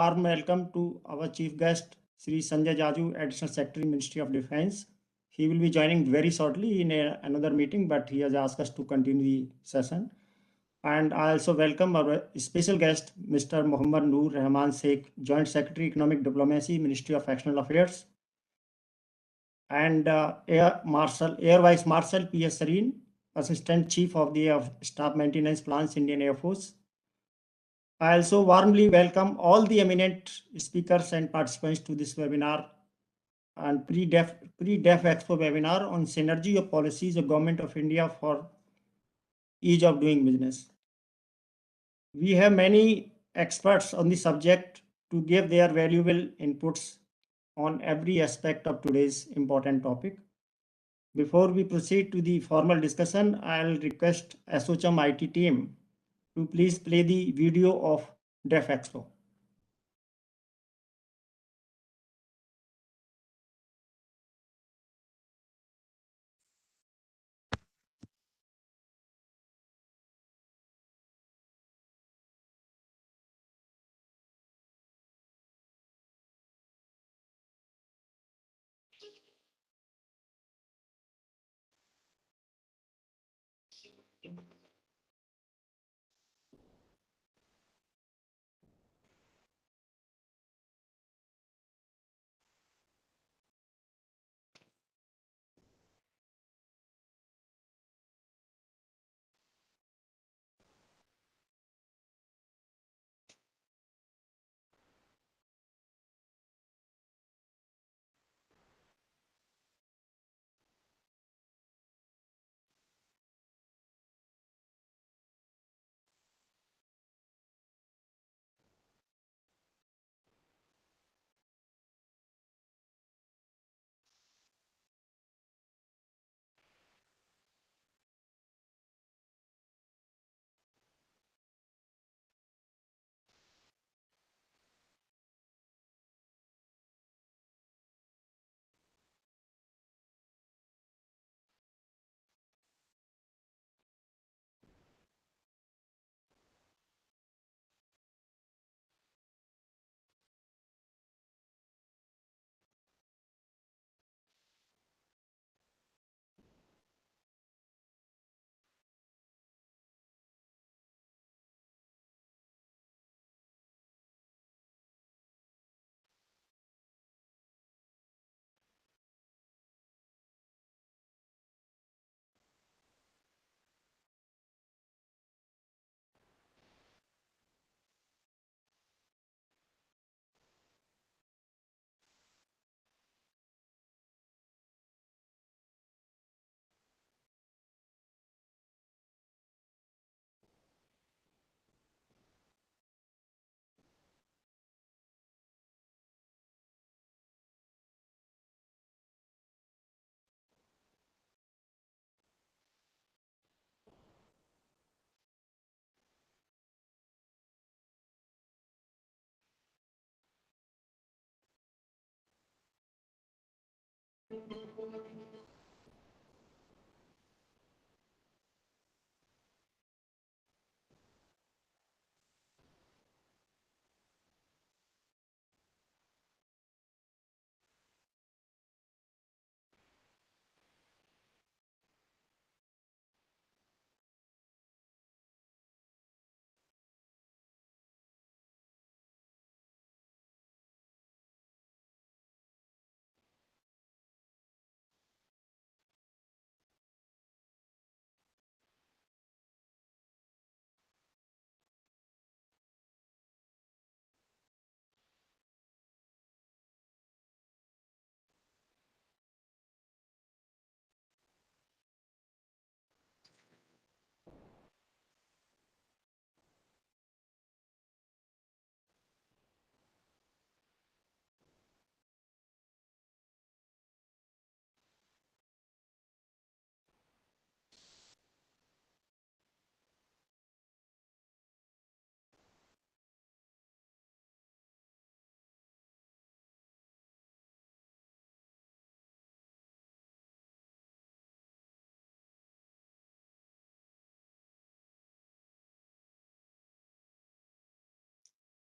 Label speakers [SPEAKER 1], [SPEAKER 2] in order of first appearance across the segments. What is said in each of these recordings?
[SPEAKER 1] warm welcome to our chief guest, Sri Sanjay Jaju, Additional Secretary, Ministry of Defense. He will be joining very shortly in another meeting, but he has asked us to continue the session. And I also welcome our special guest, Mr. Muhammad Noor Rahman Sheikh, Joint Secretary, Economic Diplomacy, Ministry of External Affairs, and Air Vice Marshal P.S. Sareen, Assistant Chief of the Staff Maintenance Plans, Indian Air Force. I also warmly welcome all the eminent speakers and participants to this webinar and pre-DefExpo webinar on synergy of policies of Government of India for ease of doing business. We have many experts on the subject to give their valuable inputs on every aspect of today's important topic. Before we proceed to the formal discussion, I'll request ASSOCHAM IT team to please play the video of DefExpo.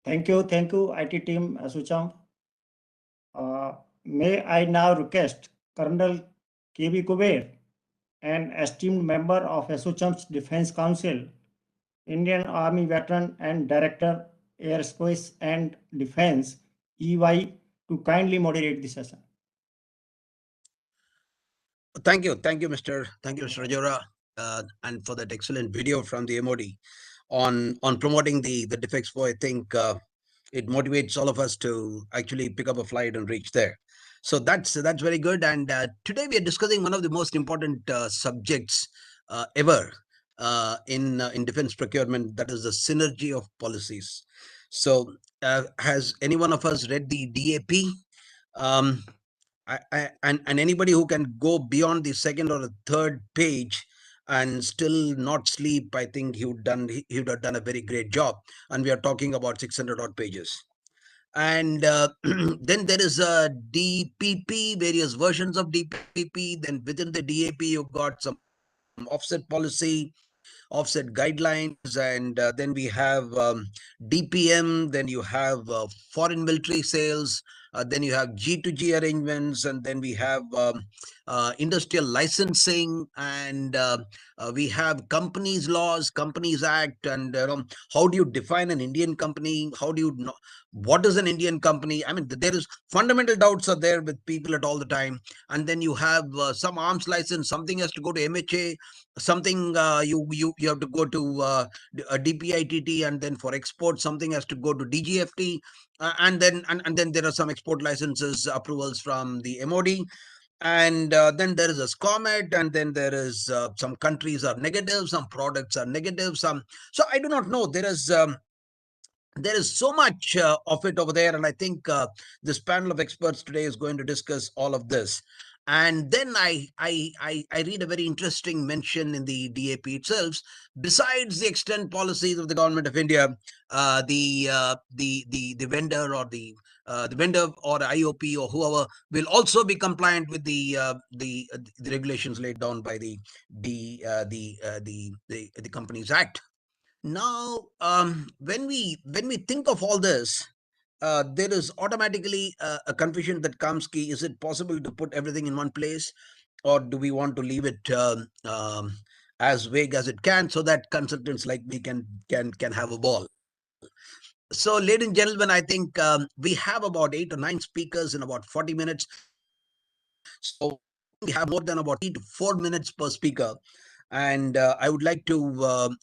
[SPEAKER 1] Thank you, IT team Asucham. May I now request Colonel K.B. Kuber, an esteemed member of Asucham's Defense Council, Indian Army veteran and Director, Aerospace and Defense, EY, to kindly moderate the session.
[SPEAKER 2] Thank you, Mr. Rajora, and for that excellent video from the MOD on promoting the DefExpo. I think it motivates all of us to actually pick up a flight and reach there. So that's very good. And today we are discussing one of the most important subjects ever in defense procurement. That is the synergy of policies. So has any one of us read the DAP? And anybody who can go beyond the second or the third page and still not sleep, I think he would have done a very great job. And we are talking about 600 odd pages. And then there is a DPP, various versions of DPP. Then within the DAP, you've got some offset policy, offset guidelines, and then we have DPM, then you have foreign military sales, then you have G2G arrangements, and then we have industrial licensing, and we have companies laws, companies act, and how do you define an Indian company? How do you know what is an Indian company? I mean, there is fundamental doubts are there with people at all the time. And then you have some arms license, something has to go to MHA, something you have to go to a DPITT, and then for export something has to go to DGFT, and then there are some export licenses approvals from the MOD, and then there is a SCOMET, and then there is some countries are negative, some products are negative, some. So I do not know. There is so much of it over there, and I think this panel of experts today is going to discuss all of this. And then I read a very interesting mention in the DAP itself. Besides the extent policies of the government of India, the vendor or the vendor or IOP or whoever will also be compliant with the regulations laid down by the Companies Act. Now, when we think of all this, there is automatically a confusion that comes. Key, is it possible to put everything in one place, or do we want to leave it as vague as it can, so that consultants like me can have a ball? So, ladies and gentlemen, I think we have about 8 or 9 speakers in about 40 minutes. So we have more than about 3 to 4 minutes per speaker. And I would like to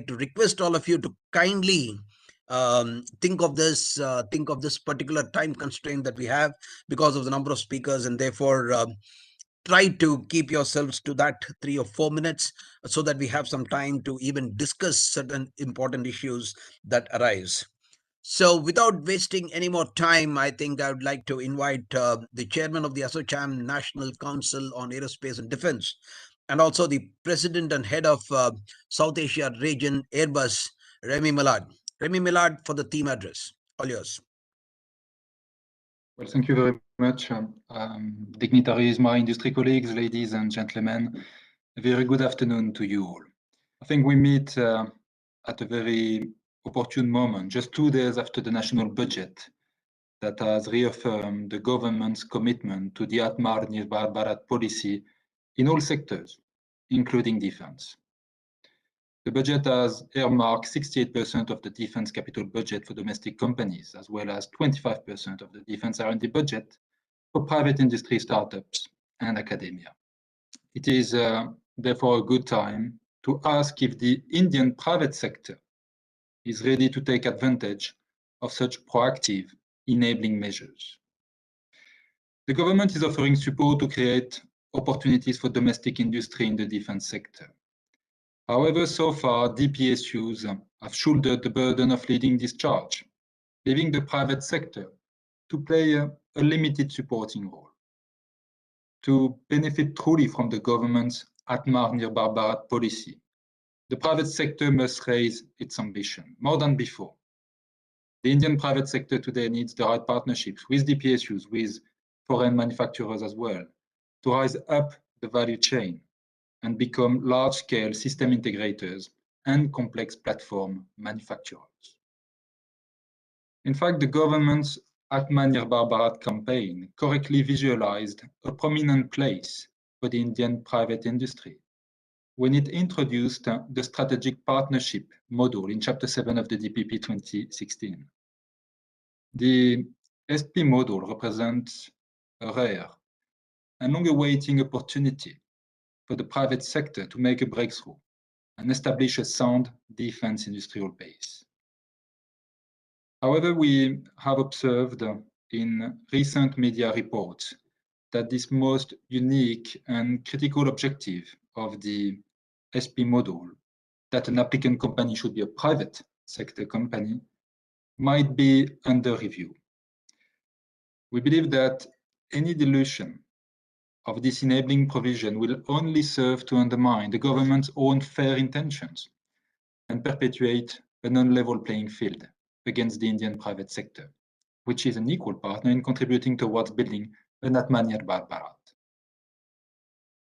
[SPEAKER 2] request all of you to kindly think of this particular time constraint that we have because of the number of speakers, and therefore try to keep yourselves to that 3 or 4 minutes so that we have some time to even discuss certain important issues that arise. So without wasting any more time, I think I would like to invite the chairman of the ASSOCHAM National Council on Aerospace and Defense, and also the president and head of South Asia region Airbus, Remy Millard. Remy Millard for the theme address. All yours.
[SPEAKER 3] Well, thank you very much. Dignitaries, my industry colleagues, ladies and gentlemen, a very good afternoon to you all. I think we meet at a very opportune moment, just 2 days after the national budget that has reaffirmed the government's commitment to the Atmanirbhar Bharat policy in all sectors, including defense. The budget has earmarked 68% of the defense capital budget for domestic companies, as well as 25% of the defense R&D budget for private industry startups and academia. It is therefore a good time to ask if the Indian private sector is ready to take advantage of such proactive enabling measures. The government is offering support to create opportunities for domestic industry in the defense sector. However, so far, DPSUs have shouldered the burden of leading this charge, leaving the private sector to play a limited supporting role. To benefit truly from the government's Atmanirbhar Bharat policy, the private sector must raise its ambition more than before. The Indian private sector today needs the right partnerships with DPSUs, with foreign manufacturers as well, to rise up the value chain and become large-scale system integrators and complex platform manufacturers. In fact, the government's Atmanirbhar Bharat campaign correctly visualized a prominent place for the Indian private industry when it introduced the strategic partnership model in Chapter 7 of the DPP 2016. The SP model represents a rare and long-awaiting opportunity for the private sector to make a breakthrough and establish a sound defense industrial base. However, we have observed in recent media reports that this most unique and critical objective of the SP model, that an applicant company should be a private sector company, might be under review. We believe that any dilution of this enabling provision will only serve to undermine the government's own fair intentions and perpetuate a non-level playing field against the Indian private sector, which is an equal partner in contributing towards building an Atmanirbhar Bharat.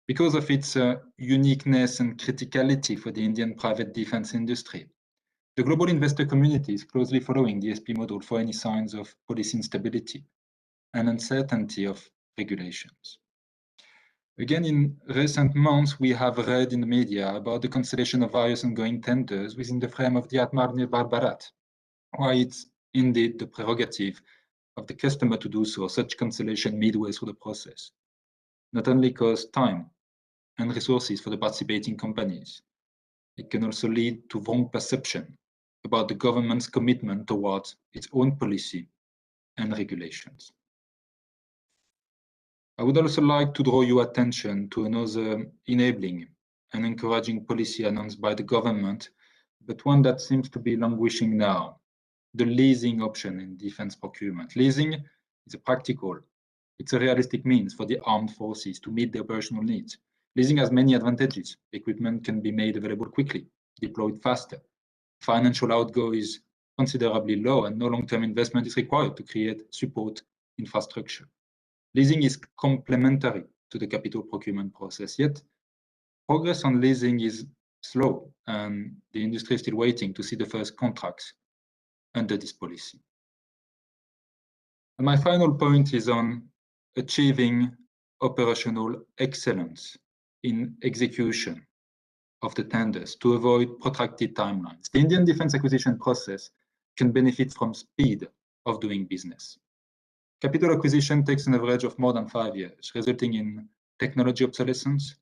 [SPEAKER 3] Because of its uniqueness and criticality for the Indian private defense industry, the global investor community is closely following the SP model for any signs of policy instability and uncertainty of regulations. Again, in recent months, we have read in the media about the cancellation of various ongoing tenders within the frame of the Atmanirbhar Bharat. Why it's indeed the prerogative of the customer to do so, such cancellation midway through the process not only costs time and resources for the participating companies, it can also lead to wrong perception about the government's commitment towards its own policy and regulations. I would also like to draw your attention to another enabling and encouraging policy announced by the government, but one that seems to be languishing now, the leasing option in defense procurement. Leasing is a practical, it's a realistic means for the armed forces to meet their operational needs. Leasing has many advantages. Equipment can be made available quickly, deployed faster. Financial outgo is considerably low and no long-term investment is required to create support infrastructure. Leasing is complementary to the capital procurement process, yet progress on leasing is slow and the industry is still waiting to see the first contracts under this policy. And my final point is on achieving operational excellence in execution of the tenders to avoid protracted timelines. The Indian defense acquisition process can benefit from speed of doing business. Capital acquisition takes an average of more than 5 years, resulting in technology obsolescence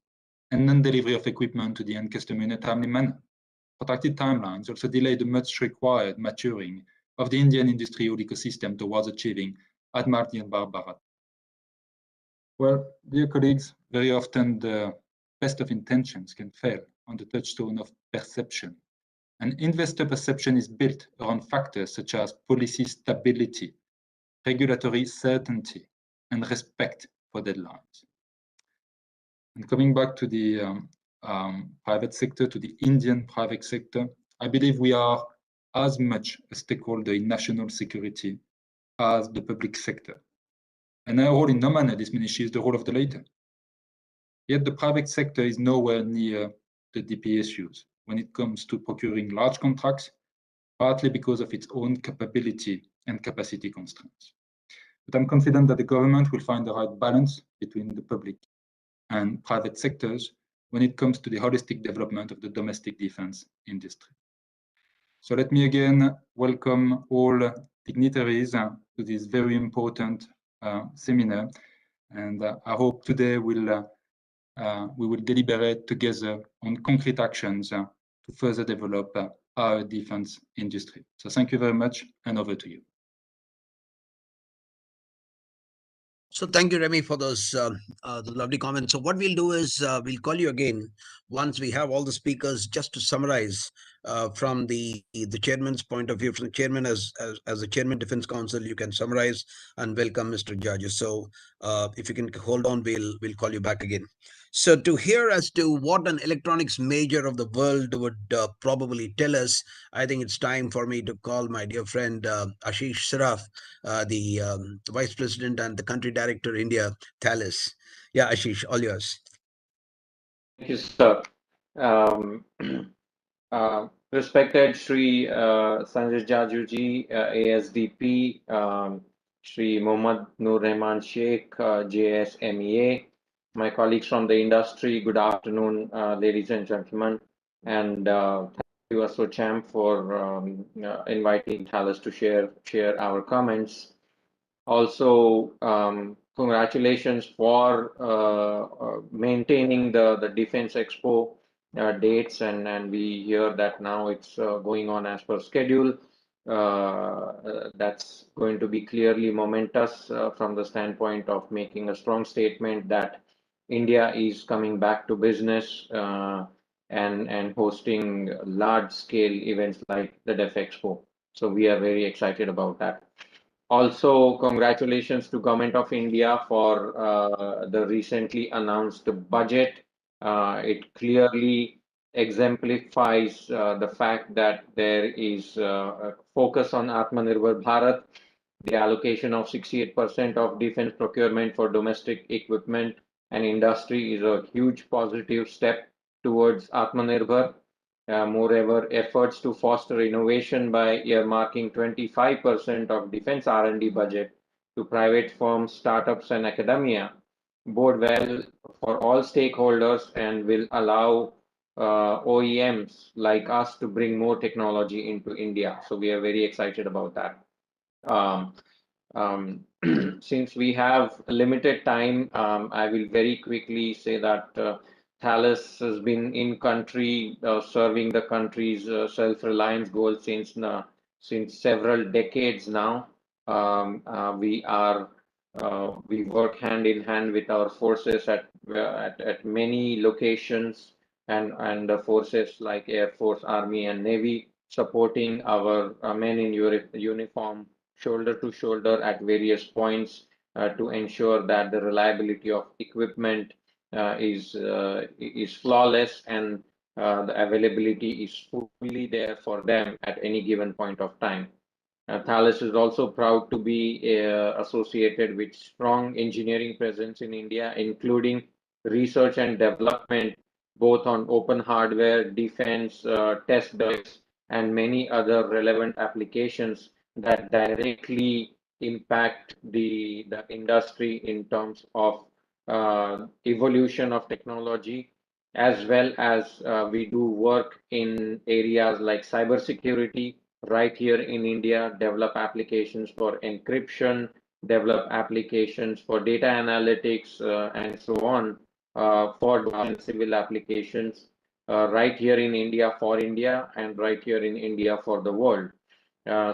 [SPEAKER 3] and non-delivery of equipment to the end customer in a timely manner. Protracted timelines also delay the much required maturing of the Indian industrial ecosystem towards achieving Atmanirbhar Bharat. Well, dear colleagues, very often the best of intentions can fail on the touchstone of perception. And investor perception is built around factors such as policy stability, regulatory certainty, and respect for deadlines. And coming back to the private sector, to the Indian private sector, I believe we are as much a stakeholder in national security as the public sector. And our role in no manner diminishes the role of the latter. Yet the private sector is nowhere near the DPSUs when it comes to procuring large contracts, partly because of its own capability and capacity constraints. But I'm confident that the government will find the right balance between the public and private sectors when it comes to the holistic development of the domestic defense industry. So let me again welcome all dignitaries to this very important seminar, and I hope today we will deliberate together on concrete actions to further develop our defense industry. So thank you very much, and over to you.
[SPEAKER 2] So thank you, Remy, for those lovely comments. So what we'll do is we'll call you again once we have all the speakers, just to summarize from the chairman's point of view. From the chairman, as the chairman Defense Council, you can summarize and welcome Mr. Judge. So if you can hold on, we'll call you back again. So to hear as to what an electronics major of the world would probably tell us, I think it's time for me to call my dear friend Ashish Saraf, the Vice President and the Country Director, India, Thales. Yeah, Ashish, all yours.
[SPEAKER 4] Thank you, sir. Respected Shri Sanjay Jajuji, ASDP, Shri Mohammad Nur Rahman Sheikh, JSMEA, my colleagues from the industry, good afternoon, ladies and gentlemen, and thank you, ASSOCHAM, for inviting Thales to share our comments. Also, congratulations for maintaining the Defense Expo dates, and we hear that now it's going on as per schedule. That's going to be clearly momentous from the standpoint of making a strong statement that India is coming back to business and hosting large-scale events like the DefExpo. So we are very excited about that. Also, congratulations to Government of India for the recently announced budget. It clearly exemplifies the fact that there is a focus on Atmanirbhar Bharat. The allocation of 68% of defense procurement for domestic equipment and industry is a huge positive step towards Atmanirbhar. Moreover, efforts to foster innovation by earmarking 25% of defense R&D budget to private firms, startups, and academia bode well for all stakeholders and will allow OEMs like us to bring more technology into India. So we are very excited about that. Since we have limited time, I will very quickly say that Thales has been in country serving the country's self-reliance goal since several decades now. We work hand in hand with our forces at many locations and the forces like Air Force, Army, and Navy supporting our men in uniform shoulder to shoulder at various points to ensure that the reliability of equipment is flawless and the availability is fully there for them at any given point of time. Thales is also proud to be associated with strong engineering presence in India, including research and development, both on open hardware, defense, test beds, and many other relevant applications that directly impact the industry in terms of evolution of technology, as well as we do work in areas like cybersecurity right here in India, develop applications for encryption, develop applications for data analytics, and so on for civil applications right here in India for India and right here in India for the world.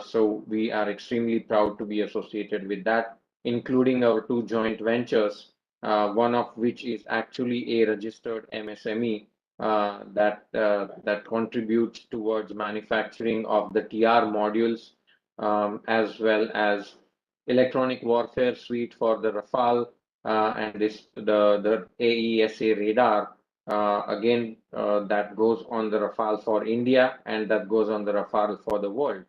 [SPEAKER 4] So we are extremely proud to be associated with that, including our two joint ventures, one of which is actually a registered MSME that contributes towards manufacturing of the TR modules, as well as electronic warfare suite for the Rafale and the AESA radar. Again, that goes on the Rafale for India and that goes on the Rafale for the world.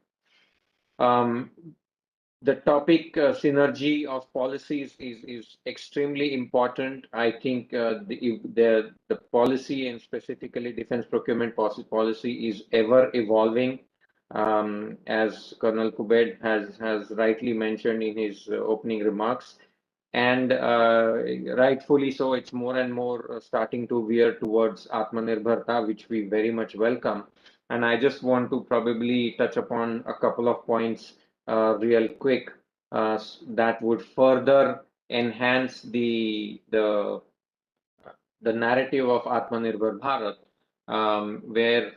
[SPEAKER 4] The topic synergy of policies is extremely important. I think the policy and specifically defense procurement policy is ever evolving. As Colonel Kubed has rightly mentioned in his opening remarks, and rightfully so, it's more and more starting to veer towards Atmanirbharta, which we very much welcome. And I just want to probably touch upon a couple of points real quick that would further enhance the narrative of Atmanirbhar Bharat, where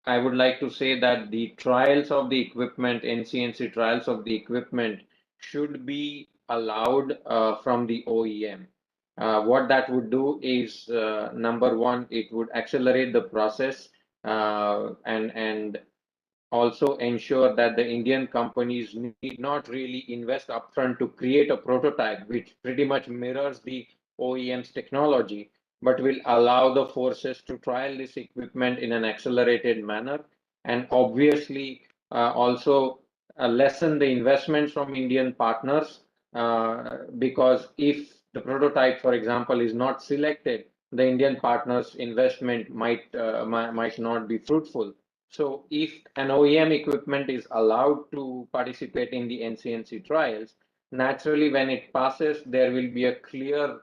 [SPEAKER 4] I would like to say that the trials of the equipment, NCNC trials of the equipment, should be allowed from the OEM. What that would do is, number one, it would accelerate the process and also ensure that the Indian companies need not really invest upfront to create a prototype, which pretty much mirrors the OEM's technology, but will allow the forces to trial this equipment in an accelerated manner, and obviously also lessen the investments from Indian partners, because if the prototype, for example, is not selected, the Indian partners' investment might not be fruitful. So if an OEM equipment is allowed to participate in the NCNC trials, naturally when it passes, there will be a clear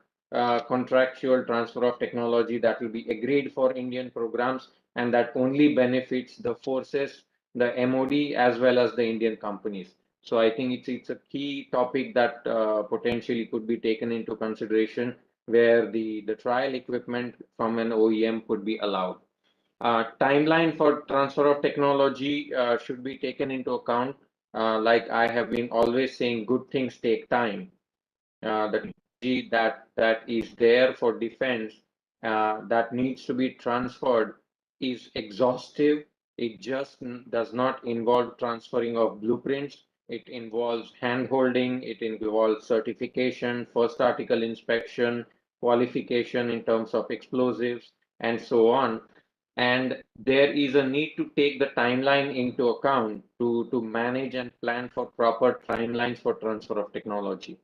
[SPEAKER 4] contractual transfer of technology that will be agreed for Indian programs, and that only benefits the forces, the MOD, as well as the Indian companies. So I think it's a key topic that potentially could be taken into consideration, where the trial equipment from an OEM could be allowed. Timeline for transfer of technology should be taken into account. Like I have been always saying, good things take time. The technology that is there for defense that needs to be transferred is exhaustive. It just does not involve transferring of blueprints. It involves hand-holding, it involves certification, first article inspection, qualification in terms of explosives, and so on. And there is a need to take the timeline into account to manage and plan for proper timelines for transfer of technology.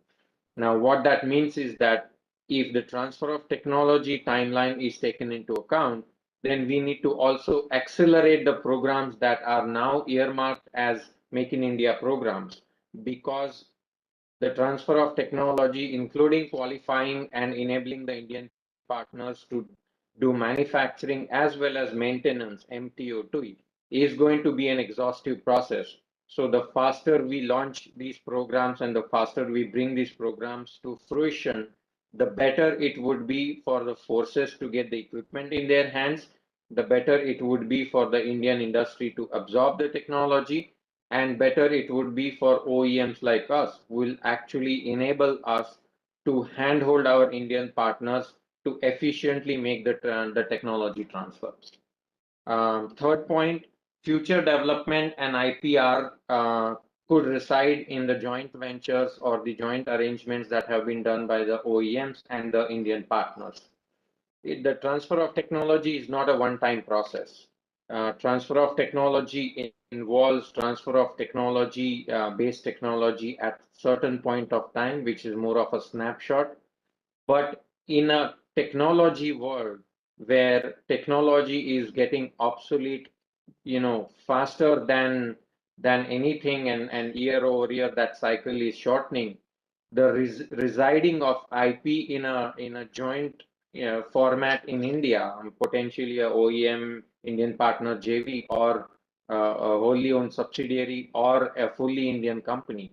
[SPEAKER 4] Now, what that means is that if the transfer of technology timeline is taken into account, then we need to also accelerate the programs that are now earmarked as Make in India programs, because the transfer of technology, including qualifying and enabling the Indian partners to do manufacturing as well as maintenance, MTO2, is going to be an exhaustive process. So the faster we launch these programs and the faster we bring these programs to fruition, the better it would be for the forces to get the equipment in their hands, the better it would be for the Indian industry to absorb the technology, and better it would be for OEMs like us, who will actually enable us to handhold our Indian partners to efficiently make the technology transfers. Third point, future development and IPR could reside in the joint ventures or the joint arrangements that have been done by the OEMs and the Indian partners. The transfer of technology is not a one-time process. Transfer of technology involves transfer of technology, base technology at certain point of time, which is more of a snapshot. But in a technology world where technology is getting obsolete, faster than anything, and year over year that cycle is shortening, the residing of IP in a joint format in India, potentially a OEM Indian partner JV, or a wholly owned subsidiary, or a fully Indian company,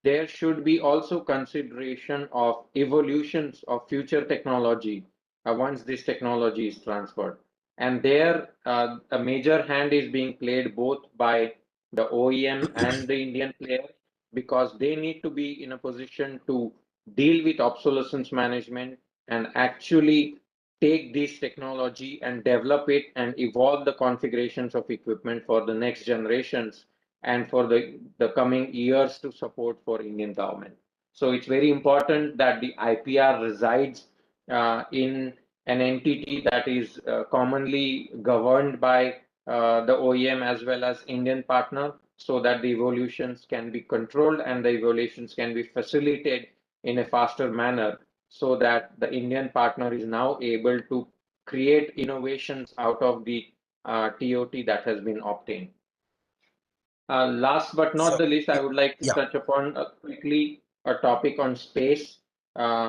[SPEAKER 4] there should be also consideration of evolutions of future technology once this technology is transferred. And there, a major hand is being played both by the OEM and the Indian player, because they need to be in a position to deal with obsolescence management and actually take this technology and develop it and evolve the configurations of equipment for the next generations and for the coming years to support for Indian government. So it's very important that the IPR resides in an entity that is commonly governed by the OEM as well as Indian partner, so that the evolutions can be controlled and the evolutions can be facilitated in a faster manner, so that the Indian partner is now able to create innovations out of the TOT that has been obtained. Last but not the least, I would like to touch upon quickly a topic on space.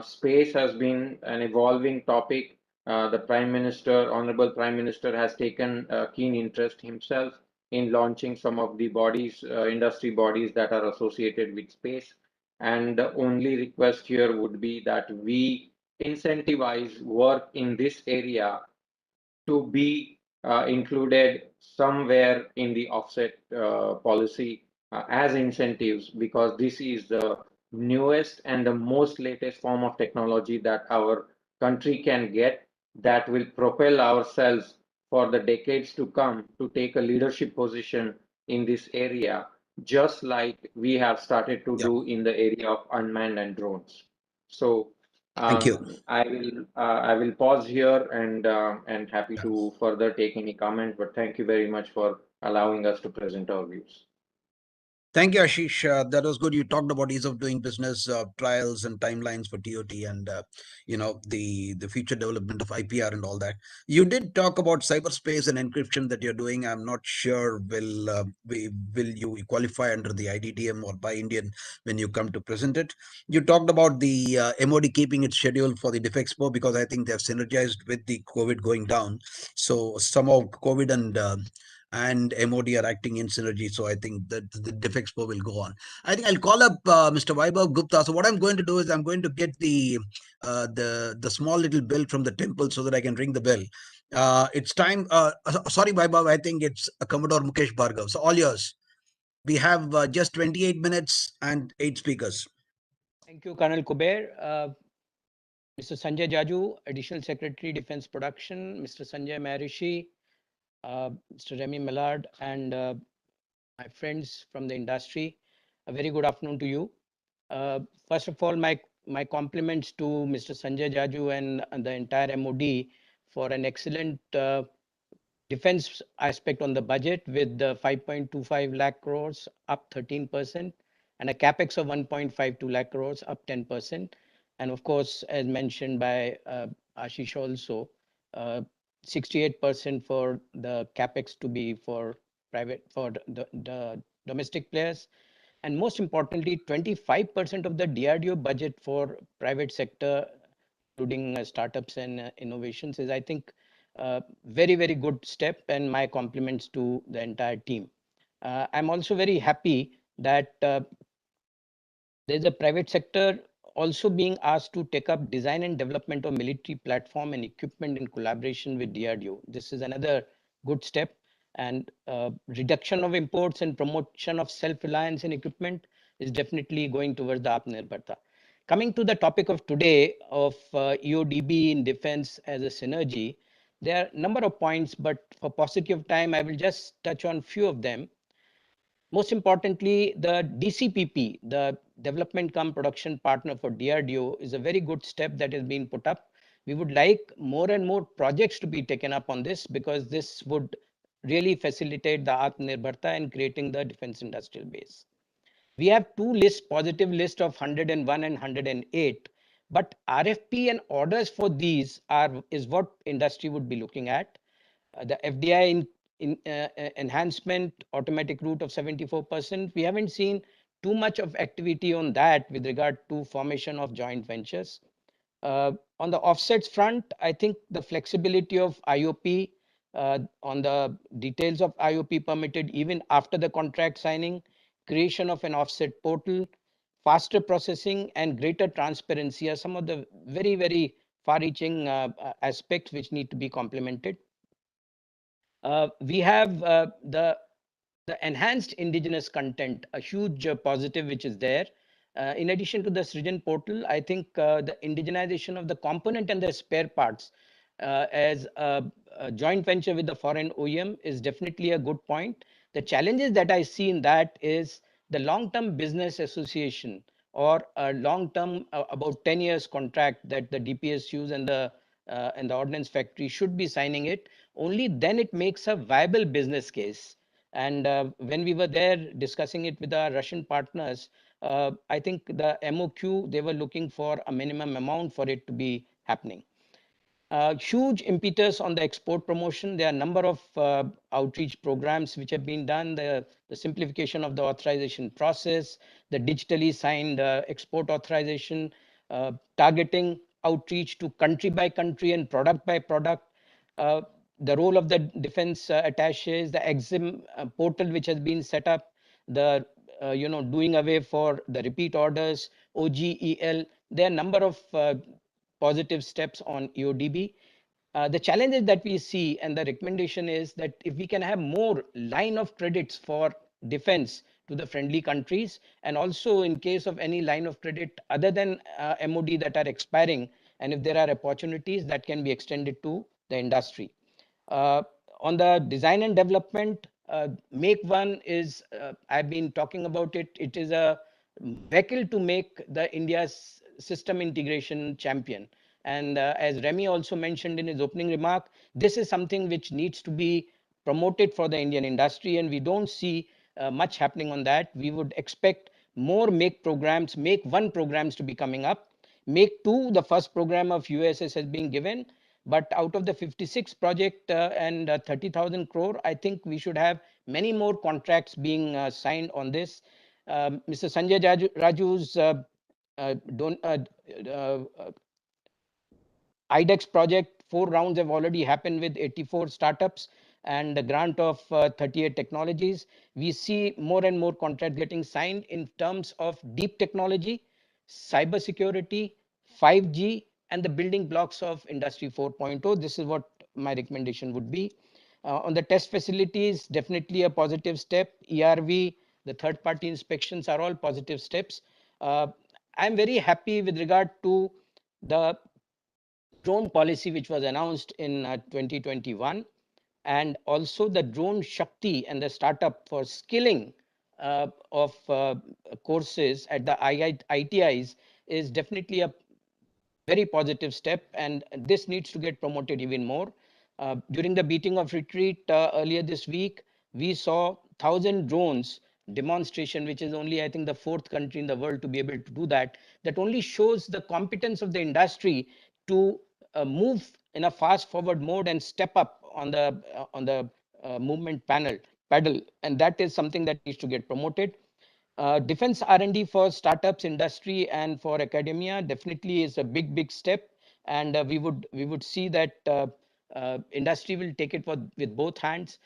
[SPEAKER 4] Space has been an evolving topic. The Prime Minister, Honorable Prime Minister, has taken a keen interest himself in launching some of the bodies, industry bodies that are associated with space. And the only request here would be that we incentivize work in this area to be included somewhere in the offset policy as incentives, because this is the newest and the most latest form of technology that our country can get, that will propel ourselves for the decades to come to take a leadership position in this area, just like we have started to do in the area of unmanned and drones. So
[SPEAKER 2] Thank you.
[SPEAKER 4] I will pause here and happy to further take any comment, but thank you very much for allowing us to present our views.
[SPEAKER 2] Thank you, Ashish. That was good. You talked about ease of doing business, trials and timelines for TOT, and the future development of IPR and all that. You did talk about cyberspace and encryption that you're doing. I'm not sure will you qualify under the IDDM or Buy Indian when you come to present it. You talked about the MOD keeping its schedule for the DefExpo because I think they have synergized with the COVID going down. So somehow COVID and MOD are acting in synergy. So I think that the DefExpo will go on. I think I'll call up Mr. Vaibhav Gupta. So what I'm going to do is I'm going to get the small little bell from the temple so that I can ring the bell. It's time. Sorry, Vaibhav. I think it's Commodore Mukesh Bhargav. So all yours. We have just 28 minutes and 8 speakers.
[SPEAKER 5] Thank you, Colonel Kuber. Mr. Sanjay Jaju, Additional Secretary, Defense Production, Mr. Sanjay Maharishi, Mr. Remy Millard, and my friends from the industry. A very good afternoon to you. First of all, my compliments to Mr. Sanjay Jaju and the entire MOD for an excellent defense aspect on the budget with the 5.25 lakh crores up 13% and a capex of 1.52 lakh crores up 10%. And of course, as mentioned by Ashish also, 68% for the capex to be for the domestic players. And most importantly, 25% of the DRDO budget for private sector, including startups and innovations, is, I think, very, very good step, and my compliments to the entire team. I'm also very happy that there's a private sector also being asked to take up design and development of military platform and equipment in collaboration with DRDO. This is another good step, and reduction of imports and promotion of self-reliance in equipment is definitely going towards the Atmanirbharta. Coming to the topic of today of EODB in defense as a synergy, there are a number of points, but for paucity of time, I will just touch on few of them. Most importantly, the DCPP, the Development Cum Production Partner for DRDO, is a very good step that has been put up. We would like more and more projects to be taken up on this because this would really facilitate the Atmanirbharta and creating the defense industrial base. We have two lists, positive list of 101 and 108, but RFP and orders for these is what industry would be looking at. The FDI enhancement automatic route of 74%. We haven't seen too much of activity on that with regard to formation of joint ventures. On the offsets front, I think the flexibility of IOP on the details of IOP permitted even after the contract signing, creation of an offset portal, faster processing and greater transparency are some of the very, very far-reaching aspects which need to be complemented. We have the enhanced indigenous content, a huge positive which is there. In addition to the Srijan portal, I think the indigenization of the component and the spare parts as a joint venture with the foreign OEM is definitely a good point. The challenges that I see in that is the long-term business association or a long-term about 10 years contract that the DPSUs and the Ordnance factory should be signing it. Only then it makes a viable business case. And when we were there discussing it with our Russian partners, I think the MOQ, they were looking for a minimum amount for it to be happening. Huge impetus on the export promotion. There are a number of outreach programs which have been done, the simplification of the authorization process, the digitally signed export authorization, targeting outreach to country by country and product by product. The role of the defense attaches, the EXIM portal which has been set up, the doing away for the repeat orders, OGEL. There are a number of positive steps on EODB. The challenges that we see and the recommendation is that if we can have more line of credits for defense to the friendly countries, and also in case of any line of credit other than MOD that are expiring, and if there are opportunities that can be extended to the industry. On the design and development, Make One is, I've been talking about it, it is a vehicle to make the India's system integration champion. And as Remy also mentioned in his opening remark, this is something which needs to be promoted for the Indian industry, and we don't see much happening on that. We would expect more Make programs, Make 1 programs to be coming up. Make 2, the first program of USS has been given, but out of the 56 project and 30,000 crore, I think we should have many more contracts being signed on this. Mr. Sanjay Raju's IDEX project, 4 rounds have already happened with 84 startups and a grant of 38 technologies. We see more and more contracts getting signed in terms of deep technology, cybersecurity, 5G, and the building blocks of Industry 4.0. This is what my recommendation would be. On the test facilities, definitely a positive step. ERV, the third-party inspections are all positive steps. I'm very happy with regard to the drone policy which was announced in 2021, and also the drone Shakti and the startup for skilling of courses at the ITIs is definitely a very positive step, and this needs to get promoted even more. During the beating of retreat earlier this week, we saw 1,000 drones demonstration, which is only, I think, the 4th country in the world to be able to do that. That only shows the competence of the industry to move in a fast forward mode and step up on the movement paddle, and that is something that needs to get promoted. Defense R&D for startups, industry, and for academia definitely is a big step, and we would see that industry will take it with both hands.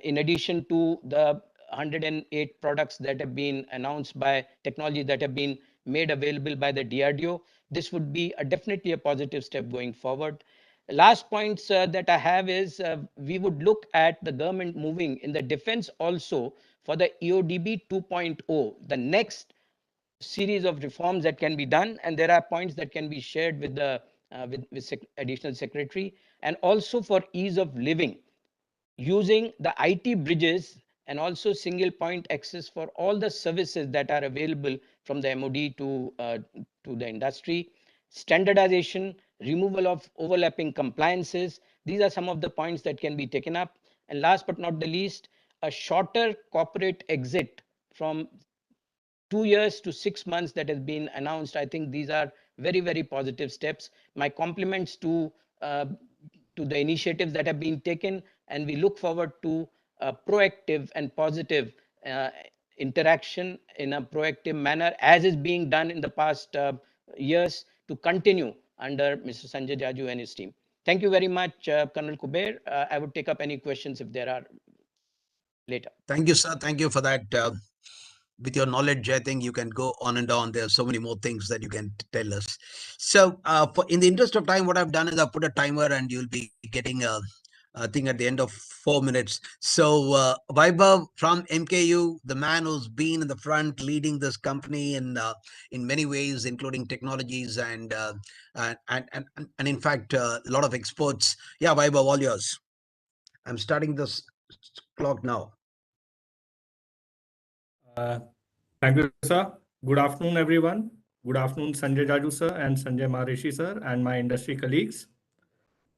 [SPEAKER 5] In addition to the 108 products that have been announced by technology that have been made available by the DRDO, this would be definitely a positive step going forward. Last points that I have is we would look at the government moving in the defense also for the EODB 2.0, the next series of reforms that can be done, and there are points that can be shared with the additional secretary, and also for ease of living, using the IT bridges and also single point access for all the services that are available from the MOD to the industry, standardization, removal of overlapping compliances. These are some of the points that can be taken up. And last but not the least, a shorter corporate exit from 2 years to 6 months that has been announced. I think these are very positive steps. My compliments to the initiatives that have been taken, and we look forward to a proactive and positive interaction in a proactive manner, as is being done in the past years, to continue under Mr. Sanjay Jaju and his team. Thank you very much, Colonel Kuber. I would take up any questions if there are later.
[SPEAKER 2] Thank you, sir. Thank you for that. With your knowledge, I think you can go on and on. There are so many more things that you can tell us. So, in the interest of time, what I've done is I've put a timer, and you'll be getting a thing at the end of 4 minutes. So, Vaibhav from MKU, the man who's been in the front leading this company in many ways, including technologies and in fact a lot of exports. Yeah, Vaibhav, all yours. I'm starting this clock now.
[SPEAKER 6] Thank you, sir. Good afternoon, everyone. Good afternoon, Sanjay Jaju, sir, and Sanjay Maharishi, sir, and my industry colleagues.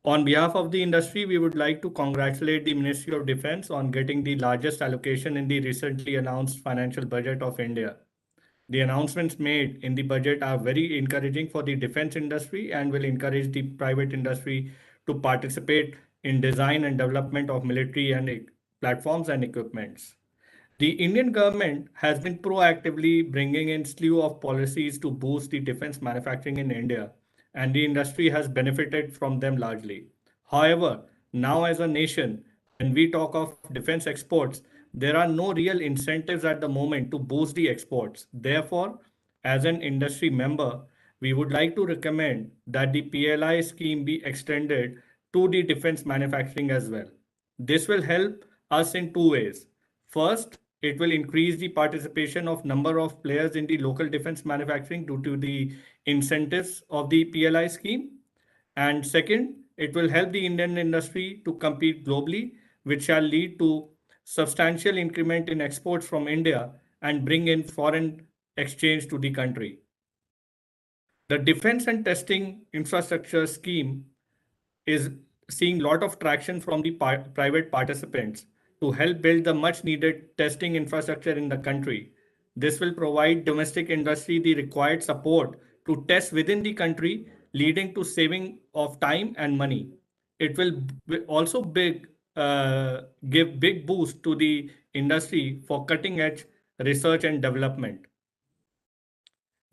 [SPEAKER 6] On behalf of the industry, we would like to congratulate the Ministry of Defense on getting the largest allocation in the recently announced financial budget of India. The announcements made in the budget are very encouraging for the defense industry and will encourage the private industry to participate in design and development of military and platforms and equipments. The Indian government has been proactively bringing in slew of policies to boost the defense manufacturing in India, and the industry has benefited from them largely. However, now as a nation, when we talk of defense exports, there are no real incentives at the moment to boost the exports. Therefore, as an industry member, we would like to recommend that the PLI scheme be extended to the defense manufacturing as well. This will help us in two ways. First, it will increase the participation of number of players in the local defense manufacturing due to the incentives of the PLI scheme. And second, it will help the Indian industry to compete globally, which shall lead to substantial increment in exports from India and bring in foreign exchange to the country. The defense and testing infrastructure scheme is seeing a lot of traction from the private participants. to help build the much needed testing infrastructure in the country. This will provide domestic industry the required support to test within the country, leading to saving of time and money. It will also give big boost to the industry for cutting edge research and development.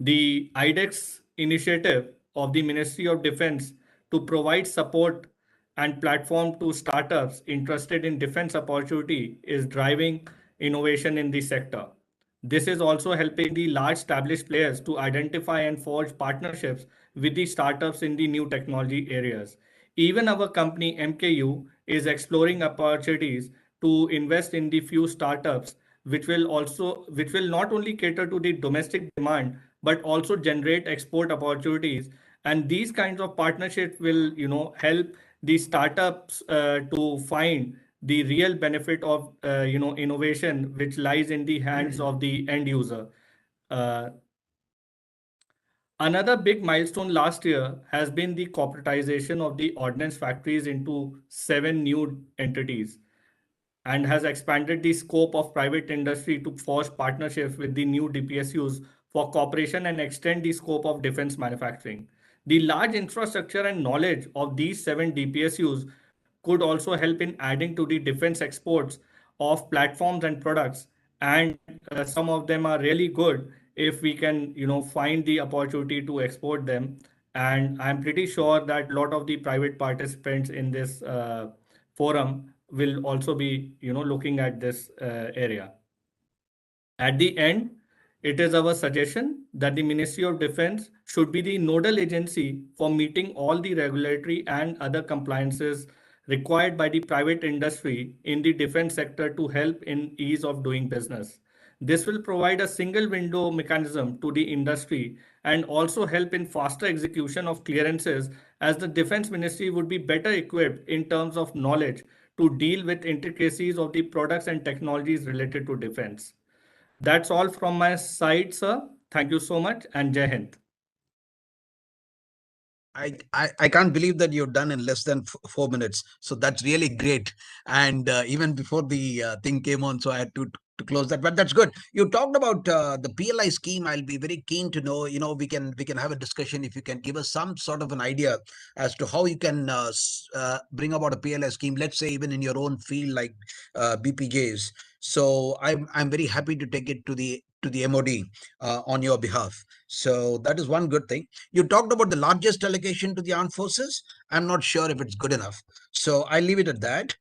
[SPEAKER 6] The IDEX initiative of the Ministry of Defense to provide support and platform to startups interested in defense opportunity is driving innovation in the sector. This is also helping the large established players to identify and forge partnerships with the startups in the new technology areas. Even our company MKU is exploring opportunities to invest in the few startups which will not only cater to the domestic demand but also generate export opportunities, and these kinds of partnerships will help the startups to find the real benefit of innovation which lies in the hands of the end user. uh, Another big milestone last year has been the corporatization of the ordnance factories into 7 new entities, and has expanded the scope of private industry to forge partnerships with the new DPSUs for cooperation and extend the scope of defense manufacturing. The large infrastructure and knowledge of these 7 DPSUs could also help in adding to the defense exports of platforms and products. And some of them are really good if we can, find the opportunity to export them. And I'm pretty sure that a lot of the private participants in this forum will also be looking at this area. At the end, it is our suggestion that the Ministry of Defense should be the nodal agency for meeting all the regulatory and other compliances required by the private industry in the defense sector to help in ease of doing business. This will provide a single window mechanism to the industry and also help in faster execution of clearances, as the Defense Ministry would be better equipped in terms of knowledge to deal with intricacies of the products and technologies related to defense. That's all from my side, sir. Thank you so much, and Jai Hind.
[SPEAKER 2] I can't believe that you're done in less than 4 minutes. So that's really great. And even before the thing came on, so I had to close that. But that's good. You talked about the PLI scheme. I'll be very keen to know. We can have a discussion if you can give us some sort of an idea as to how you can bring about a PLI scheme. Let's say even in your own field, like BPJs. So I'm very happy to take it to the MOD on your behalf. So that is one good thing. You talked about the largest allocation to the armed forces. I'm not sure if it's good enough. So I leave it at that.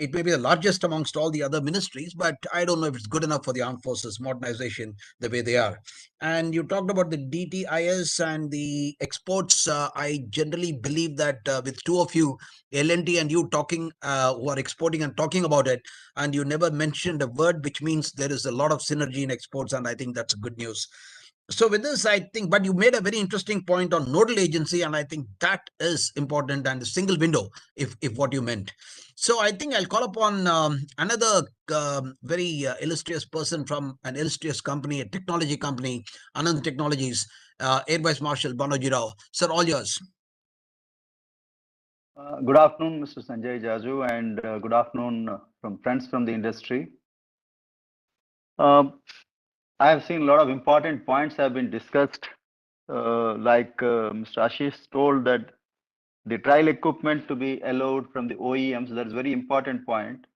[SPEAKER 2] It may be the largest amongst all the other ministries, but I don't know if it's good enough for the armed forces modernization the way they are. And you talked about the DTIS and the exports. I generally believe that with two of you, L&T and you talking, who are exporting and talking about it, and you never mentioned a word, which means there is a lot of synergy in exports, and I think that's good news. So with this, I think, but you made a very interesting point on nodal agency, and I think that is important, and the single window, if what you meant. So I think I'll call upon another very illustrious person from an illustrious company, a technology company, Anand Technologies, Air Vice Marshal Banoji Rao. Sir, all yours.
[SPEAKER 7] Good afternoon, Mr. Sanjay Jaju, and good afternoon from friends from the industry. I have seen a lot of important points have been discussed, like Mr. Ashish told that the trial equipment to be allowed from the OEMs, that's a very important point.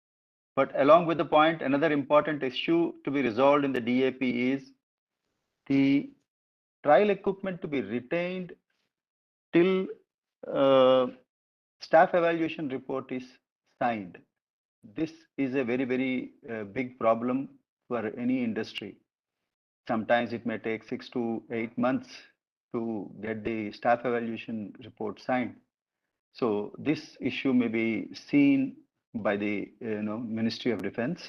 [SPEAKER 7] But along with the point, another important issue to be resolved in the DAP is the trial equipment to be retained till staff evaluation report is signed. This is a very, very big problem for any industry. Sometimes it may take 6 to 8 months to get the staff evaluation report signed. So this issue may be seen by the Ministry of Defense.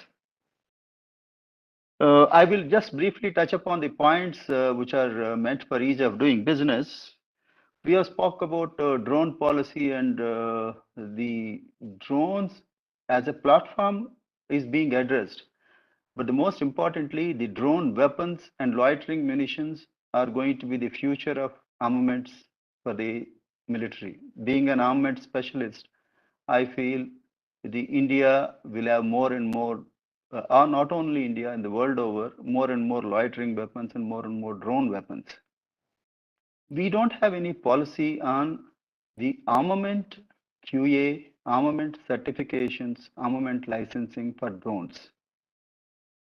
[SPEAKER 7] I will just briefly touch upon the points which are meant for ease of doing business. We have spoke about drone policy, and the drones as a platform is being addressed. But the most importantly, the drone weapons and loitering munitions are going to be the future of armaments for the military. Being an armament specialist, I feel the India will have more and more, or not only India, in the world over, more and more loitering weapons and more drone weapons. We don't have any policy on the armament QA, armament certifications, armament licensing for drones.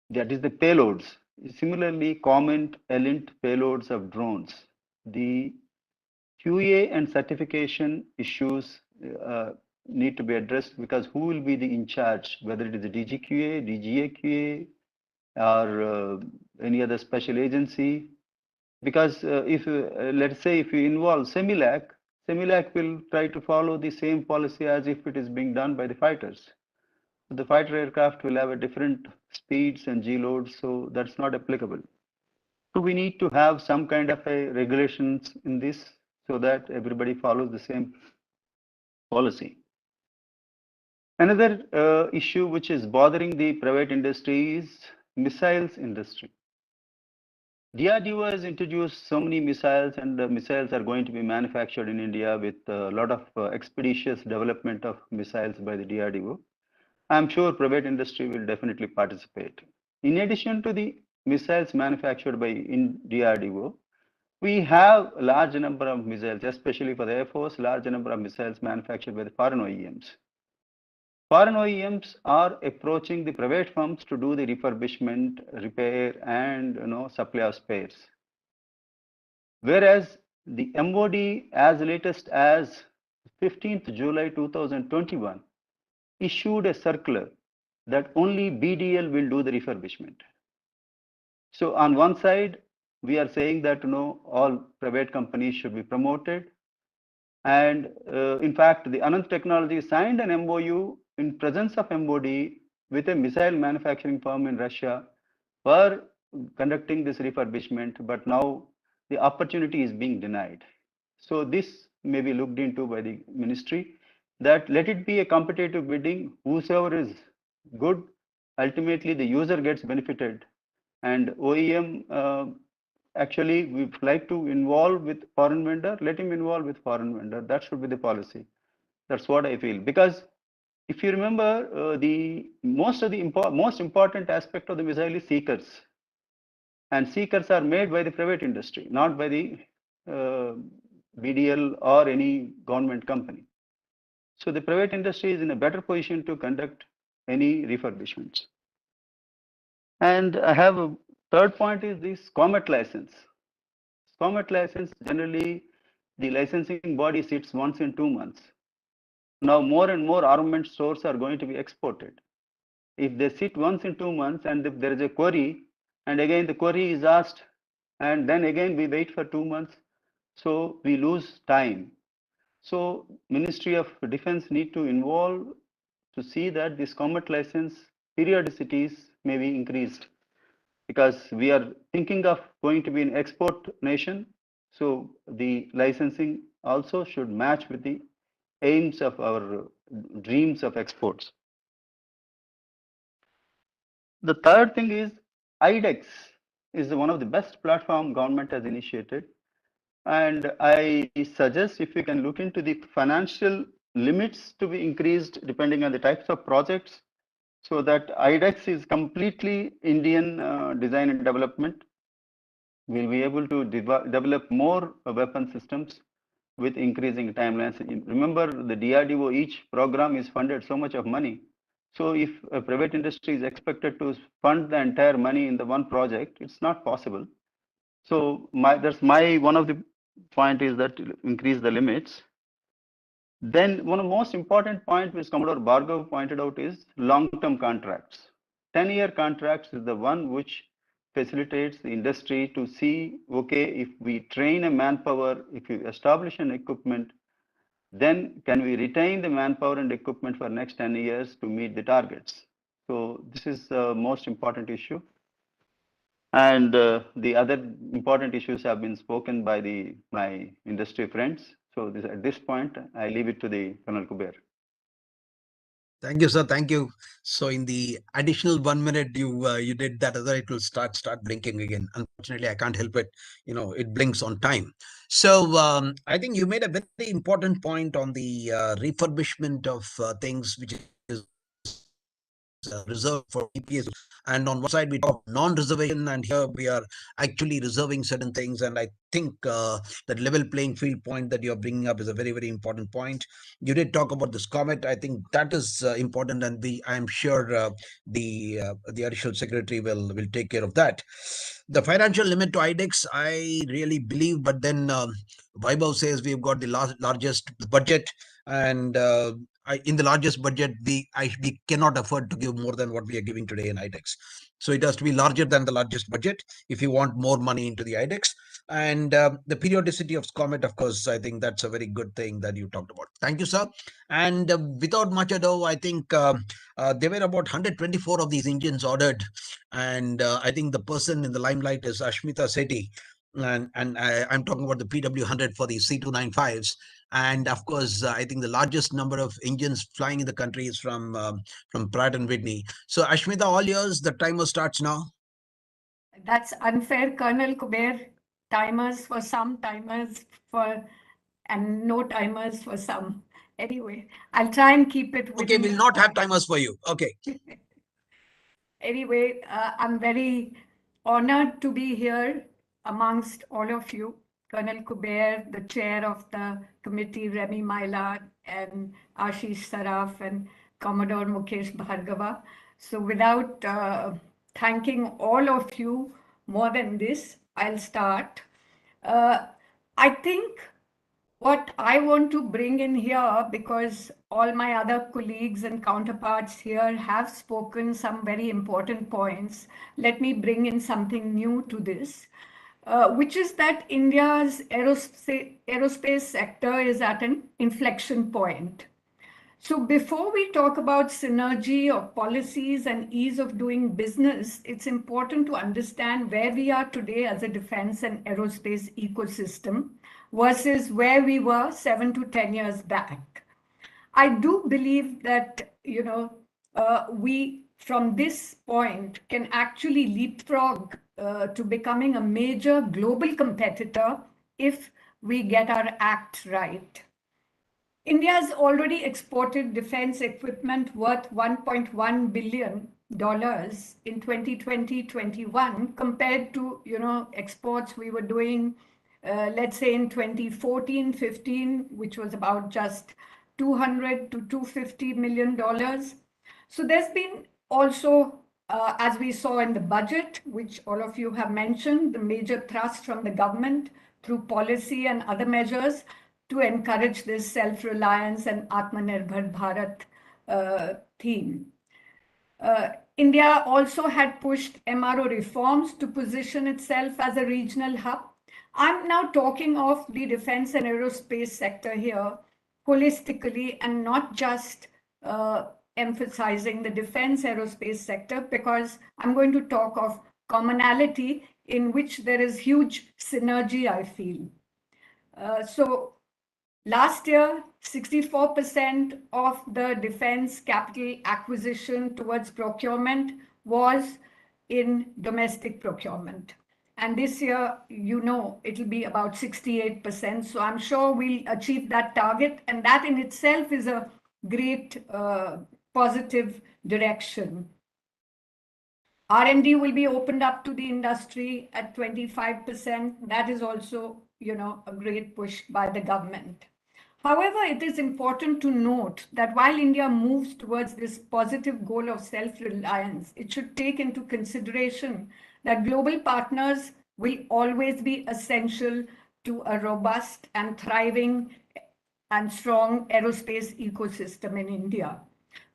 [SPEAKER 7] That is the payloads. Similarly, common ELINT payloads of drones. The QA and certification issues need to be addressed, because who will be the in charge, whether it is the DGQA, DGAQA, or any other special agency. Because if let's say if you involve CEMILAC will try to follow the same policy as if it is being done by the fighters. The fighter aircraft will have a different speeds and G loads, so that's not applicable. So we need to have some kind of a regulations in this so that everybody follows the same policy. Another issue which is bothering the private industry is missiles industry. DRDO has introduced so many missiles, and the missiles are going to be manufactured in India with a lot of expeditious development of missiles by the DRDO. I'm sure private industry will definitely participate. In addition to the missiles manufactured by DRDO, we have a large number of missiles, especially for the Air Force, large number of missiles manufactured by the foreign OEMs. Foreign OEMs are approaching the private firms to do the refurbishment, repair, and supply of spares. Whereas the MOD, as latest as 15th July 2021, issued a circular that only BDL will do the refurbishment. So on one side, we are saying that all private companies should be promoted. And in fact, the Anand Technology signed an MOU in presence of MOD with a missile manufacturing firm in Russia for conducting this refurbishment, but now the opportunity is being denied. So this may be looked into by the ministry, that let it be a competitive bidding. Whosoever is good, ultimately the user gets benefited. And OEM, actually, we'd like to involve with foreign vendor, let him involve with foreign vendor. That should be the policy. That's what I feel. Because if you remember, the most important aspect of the missile is seekers. And seekers are made by the private industry, not by the BDL or any government company. So the private industry is in a better position to conduct any refurbishments. And I have a third point is this Comet license. Comet license, generally the licensing body sits once in 2 months. Now more and more armament stores are going to be exported. If they sit once in 2 months and if there is a query, and again the query is asked, and then again we wait for 2 months, so we lose time. So Ministry of Defense need to involve to see that this Comet license periodicities may be increased, because we are thinking of going to be an export nation. So the licensing also should match with the aims of our dreams of exports. The third thing is IDEX is one of the best platform government has initiated. And I suggest if we can look into the financial limits to be increased depending on the types of projects, so that IDEX is completely Indian design and development. We'll be able to develop more weapon systems with increasing timelines. Remember, the DRDO, each program is funded so much of money. So if a private industry is expected to fund the entire money in the one project, it's not possible. So that's my one of the point is that increase the limits. Then one of the most important point which Commodore Bhargav pointed out is long-term contracts. 10-year contracts is the one which facilitates the industry to see, okay, if we train a manpower, if we establish an equipment, then can we retain the manpower and equipment for next 10 years to meet the targets? So this is the most important issue. And the other important issues have been spoken by my industry friends. So at this point, I leave it to the Colonel Kuber.
[SPEAKER 2] Thank you, sir. Thank you. So in the additional 1 minute, you did that, other it will start blinking again. Unfortunately, I can't help it. It blinks on time. So I think you made a very important point on the refurbishment of things, which is reserved for EPS. And on one side, we talk non-reservation, and here we are actually reserving certain things. And I think that level playing field point that you're bringing up is a very, very important point. You did talk about this comet. I think that is important, and I'm sure the additional secretary will take care of that. The financial limit to IDEX, I really believe, but then Vaibhav says we've got the largest budget, and in the largest budget, we cannot afford to give more than what we are giving today in IDEX. So it has to be larger than the largest budget if you want more money into the IDEX. And the periodicity of Comet, of course, I think that's a very good thing that you talked about. Thank you, sir. And without much ado, I think there were about 124 of these engines ordered. And I think the person in the limelight is Ashmita Sethi. And I'm talking about the PW100 for the C295s. And of course, I think the largest number of engines flying in the country is from Pratt & Whitney. So Ashmita, all yours, the timer starts now.
[SPEAKER 8] That's unfair, Colonel Kuber. Timers for some, timers for, and no timers for some. Anyway, I'll try and keep it within.
[SPEAKER 2] Okay, we'll not have timers for you. Okay.
[SPEAKER 8] Anyway, I'm very honored to be here amongst all of you. Colonel Kuber, the chair of the committee, Remy Maila, and Ashish Saraf, and Commodore Mukesh Bhargava. So without thanking all of you more than this, I'll start. I think what I want to bring in here, because all my other colleagues and counterparts here have spoken some very important points, let me bring in something new to this, which is that India's aerospace sector is at an inflection point. So before we talk about synergy of policies and ease of doing business, it's important to understand where we are today as a defense and aerospace ecosystem versus where we were 7 to 10 years back. I do believe that, we from this point can actually leapfrog to becoming a major global competitor if we get our act right. India has already exported defense equipment worth $1.1 billion in 2020-21 compared to exports we were doing, let's say in 2014-15, which was about just $200 to $250 million. So there's been also, as we saw in the budget, which all of you have mentioned, the major thrust from the government through policy and other measures to encourage this self-reliance and Atmanirbhar Bharat theme. India also had pushed MRO reforms to position itself as a regional hub. I'm now talking of the defense and aerospace sector here holistically and not just emphasizing the defense aerospace sector, because I'm going to talk of commonality in which there is huge synergy, I feel. So last year, 64% of the defense capital acquisition towards procurement was in domestic procurement. And this year, it'll be about 68%. So I'm sure we'll achieve that target. And that in itself is a great positive direction. R&D will be opened up to the industry at 25%. That is also, a great push by the government. However, it is important to note that while India moves towards this positive goal of self-reliance, it should take into consideration that global partners will always be essential to a robust and thriving and strong aerospace ecosystem in India.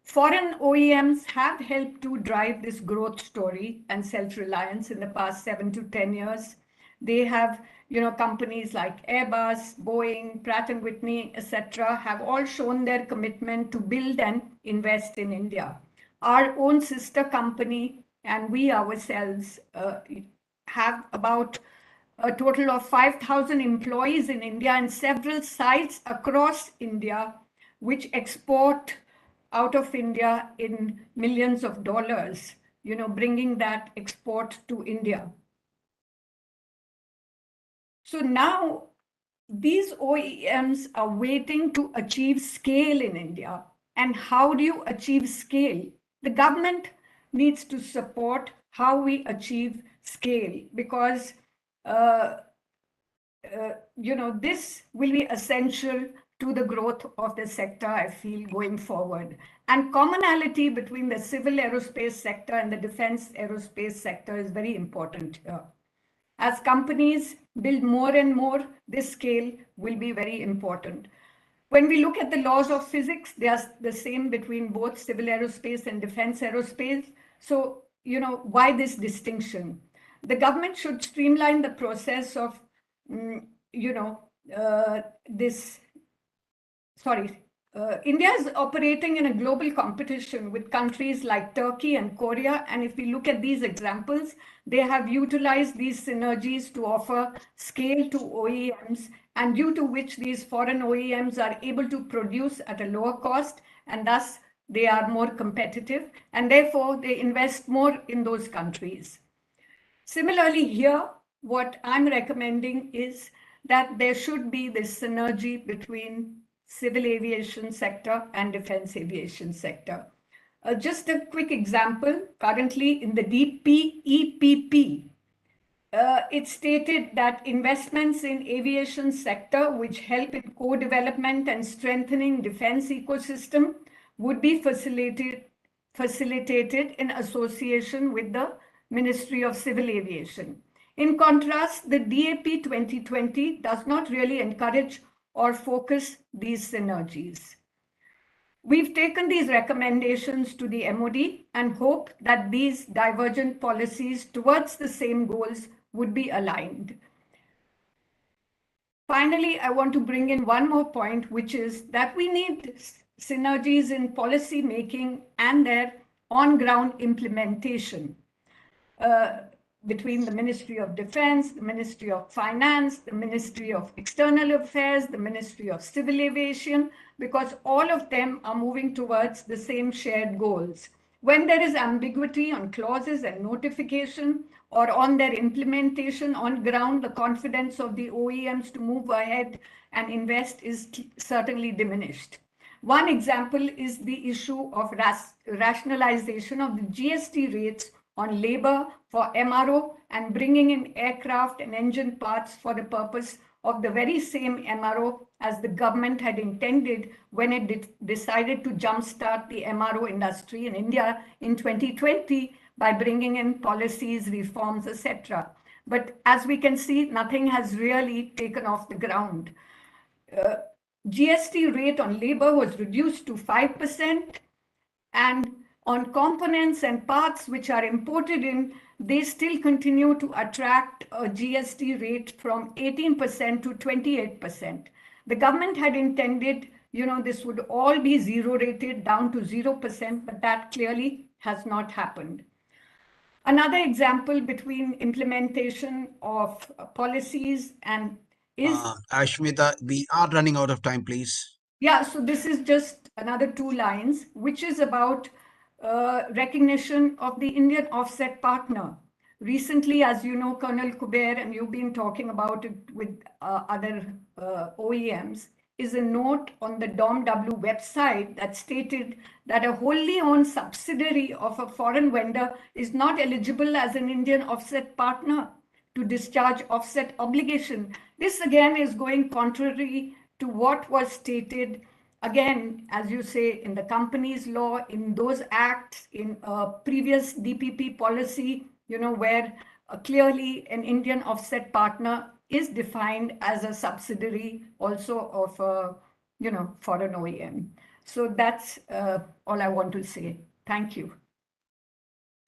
[SPEAKER 8] Foreign OEMs have helped to drive this growth story and self-reliance in the past 7 to 10 years. They have, companies like Airbus, Boeing, Pratt & Whitney, etc., have all shown their commitment to build and invest in India. Our own sister company and we ourselves have about a total of 5,000 employees in India and several sites across India, which export out of India in millions of dollars, bringing that export to India. So now these OEMs are waiting to achieve scale in India. And how do you achieve scale? The government needs to support how we achieve scale, because this will be essential to the growth of the sector, I feel, going forward. And commonality between the civil aerospace sector and the defense aerospace sector is very important here. As companies build more and more, this scale will be very important. When we look at the laws of physics, they are the same between both civil aerospace and defense aerospace. So, why this distinction? The government should streamline the process of, India is operating in a global competition with countries like Turkey and Korea. And if we look at these examples, they have utilized these synergies to offer scale to OEMs, and due to which these foreign OEMs are able to produce at a lower cost, and thus they are more competitive, and therefore they invest more in those countries. Similarly here, what I'm recommending is that there should be this synergy between civil aviation sector and defense aviation sector. Just a quick example, currently in the DPEPP, it stated that investments in aviation sector which help in co-development and strengthening defense ecosystem would be facilitated in association with the Ministry of Civil Aviation. In contrast, the DAP 2020 does not really encourage or focus these synergies. We've taken these recommendations to the MOD and hope that these divergent policies towards the same goals would be aligned. Finally, I want to bring in one more point, which is that we need synergies in policy making and their on-ground implementation between the Ministry of Defense, the Ministry of Finance, the Ministry of External Affairs, the Ministry of Civil Aviation, because all of them are moving towards the same shared goals. When there is ambiguity on clauses and notification or on their implementation on ground, the confidence of the OEMs to move ahead and invest is certainly diminished. One example is the issue of rationalization of the GST rates on labor for MRO and bringing in aircraft and engine parts for the purpose of the very same MRO as the government had intended when it decided to jumpstart the MRO industry in India in 2020 by bringing in policies, reforms, etc. But as we can see, nothing has really taken off the ground. GST rate on labor was reduced to 5%, and on components and parts which are imported in, they still continue to attract a GST rate from 18% to 28%. The government had intended, this would all be zero rated down to 0%, but that clearly has not happened. Another example between implementation of policies and is...
[SPEAKER 2] Ashmita, we are running out of time, please.
[SPEAKER 8] Yeah, so this is just another 2 lines, which is about recognition of the Indian offset partner. Recently, as you know, Colonel Kuber, and you've been talking about it with other OEMs, is a note on the DOMW website that stated that a wholly owned subsidiary of a foreign vendor is not eligible as an Indian offset partner to discharge offset obligation. This again is going contrary to what was stated, again, as you say, in the company's law, in those acts, in a previous DPP policy, where clearly an Indian offset partner is defined as a subsidiary also of a, foreign OEM. So that's all I want to say. Thank you.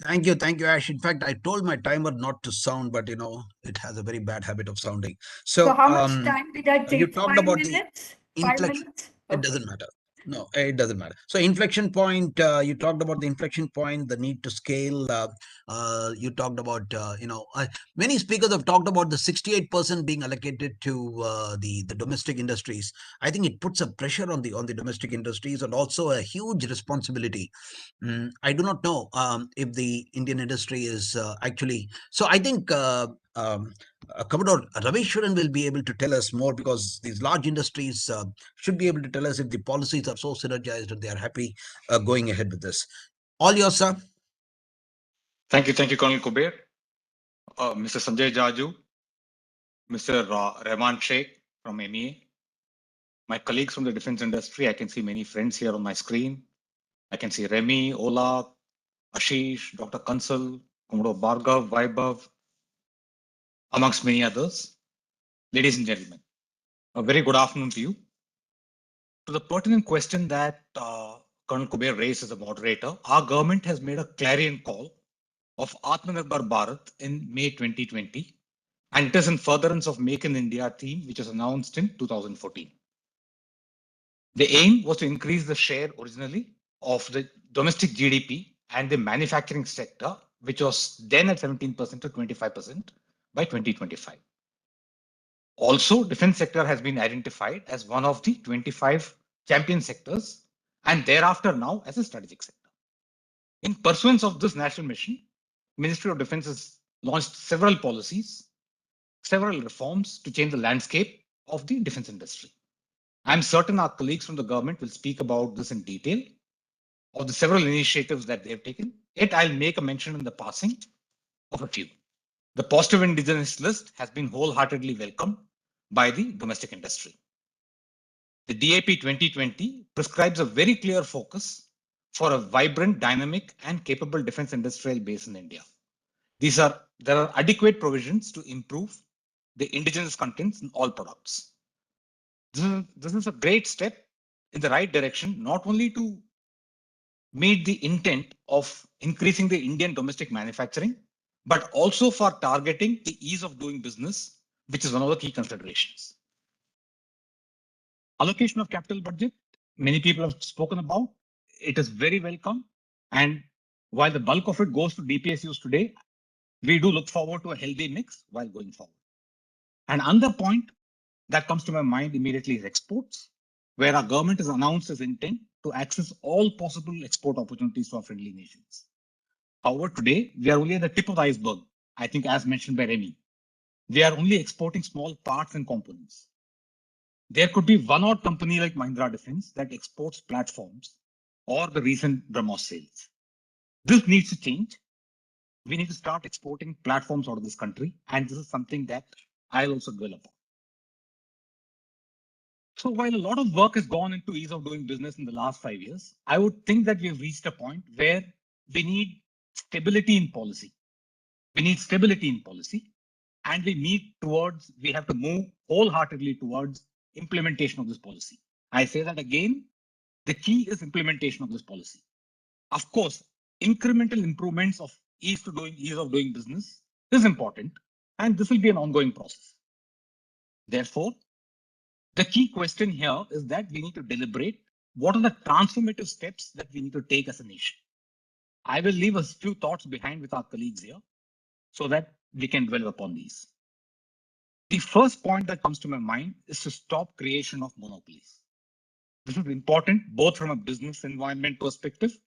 [SPEAKER 2] Thank you, Ash. In fact, I told my timer not to sound, but it has a very bad habit of sounding. So
[SPEAKER 8] how much time did I take?
[SPEAKER 2] You talked
[SPEAKER 8] 5
[SPEAKER 2] about
[SPEAKER 8] minutes?
[SPEAKER 2] the
[SPEAKER 8] 5
[SPEAKER 2] inflection.
[SPEAKER 8] minutes?
[SPEAKER 2] It doesn't matter. No, it doesn't matter. So inflection point, you talked about the inflection point, the need to scale. You talked about, many speakers have talked about the 68% being allocated to the domestic industries. I think it puts a pressure on the domestic industries and also a huge responsibility. I do not know if the Indian industry is actually. So I think Commodore Raveshwaran will be able to tell us more, because these large industries should be able to tell us if the policies are so synergized and they are happy going ahead with this. All yours, sir.
[SPEAKER 9] Thank you, Colonel Kuber, Mr. Sanjay Jaju, Mr. Rahman Sheikh from MEA, my colleagues from the defense industry. I can see many friends here on my screen. I can see Remy, Ola, Ashish, Dr. Kansal, Commodore Bhargav, Vaibhav, amongst many others. Ladies and gentlemen, a very good afternoon to you. To the pertinent question that Colonel Kuber raised as a moderator, our government has made a clarion call of Atmanirbhar Bharat in May 2020, and it is in furtherance of Make in India theme, which was announced in 2014. The aim was to increase the share originally of the domestic GDP and the manufacturing sector, which was then at 17% to 25% by 2025. Also, defense sector has been identified as one of the 25 champion sectors and thereafter now as a strategic sector. In pursuance of this national mission, Ministry of Defense has launched several policies, several reforms to change the landscape of the defense industry. I'm certain our colleagues from the government will speak about this in detail of the several initiatives that they've taken. Yet I'll make a mention in the passing of a few. The positive indigenous list has been wholeheartedly welcomed by the domestic industry. The DAP 2020 prescribes a very clear focus for a vibrant, dynamic, and capable defense industrial base in India. There are adequate provisions to improve the indigenous contents in all products. This is a great step in the right direction, not only to meet the intent of increasing the Indian domestic manufacturing, but also for targeting the ease of doing business, which is one of the key considerations. Allocation of capital budget, many people have spoken about. It is very welcome. And while the bulk of it goes to DPSUs today, we do look forward to a healthy mix while going forward. And another point that comes to my mind immediately is exports, where our government has announced its intent to access all possible export opportunities to our friendly nations. However, today, we are only at the tip of the iceberg, I think, as mentioned by Remy. We are only exporting small parts and components. There could be one odd company like Mahindra Defense that exports platforms or the recent BrahMos sales. This needs to change. We need to start exporting platforms out of this country, and this is something that I'll also dwell upon. So while a lot of work has gone into ease of doing business in the last 5 years, I would think that we have reached a point where we need stability in policy. We need stability in policy, and we have to move wholeheartedly towards implementation of this policy. I say that again, the key is implementation of this policy. Of course, incremental improvements of ease of doing business is important, and this will be an ongoing process. Therefore, the key question here is that we need to deliberate what are the transformative steps that we need to take as a nation. I will leave a few thoughts behind with our colleagues here so that we can dwell upon these. The first point that comes to my mind is to stop creation of monopolies. This is important both from a business environment perspective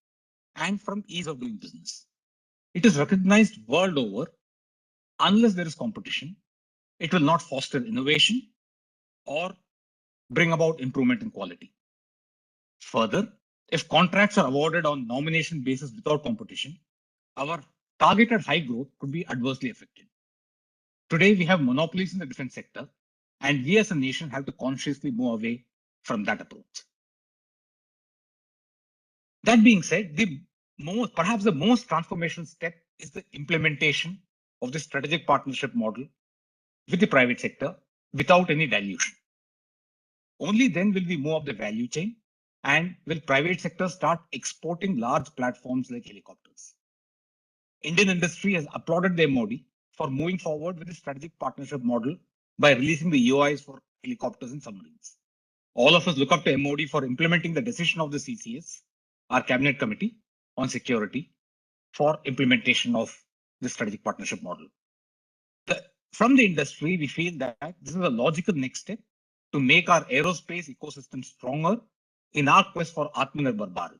[SPEAKER 9] and from ease of doing business. It is recognized world over, unless there is competition, it will not foster innovation or bring about improvement in quality. Further, if contracts are awarded on nomination basis without competition, our targeted high growth could be adversely affected. Today, we have monopolies in the defense sector, and we as a nation have to consciously move away from that approach. That being said, perhaps the most transformational step is the implementation of the strategic partnership model with the private sector without any dilution. Only then will we move up the value chain and will private sector start exporting large platforms like helicopters. Indian industry has applauded the MOD for moving forward with the strategic partnership model by releasing the EOIs for helicopters and submarines. All of us look up to MOD for implementing the decision of the CCS, our cabinet committee on security, for implementation of the strategic partnership model. From the industry, we feel that this is a logical next step to make our aerospace ecosystem stronger in our quest for Atmanirbhar Bharat.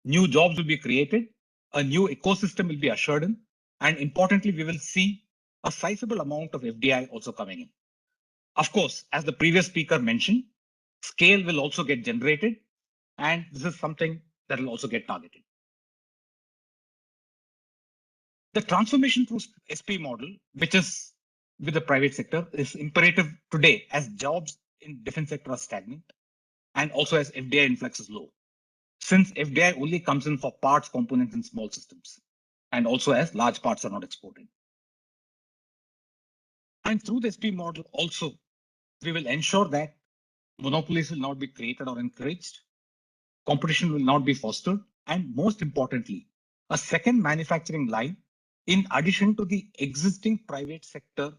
[SPEAKER 9] New jobs will be created, a new ecosystem will be ushered in, and importantly, we will see a sizable amount of FDI also coming in. Of course, as the previous speaker mentioned, scale will also get generated, and this is something that will also get targeted. The transformation through SP model, which is with the private sector, is imperative today as jobs in defense sector are stagnant and also as FDI influx is low. Since FDI only comes in for parts, components, and small systems, and also as large parts are not exported. And through the SP model also, we will ensure that monopolies will not be created or encouraged, competition will not be fostered, and most importantly, a second manufacturing line in addition to the existing private sector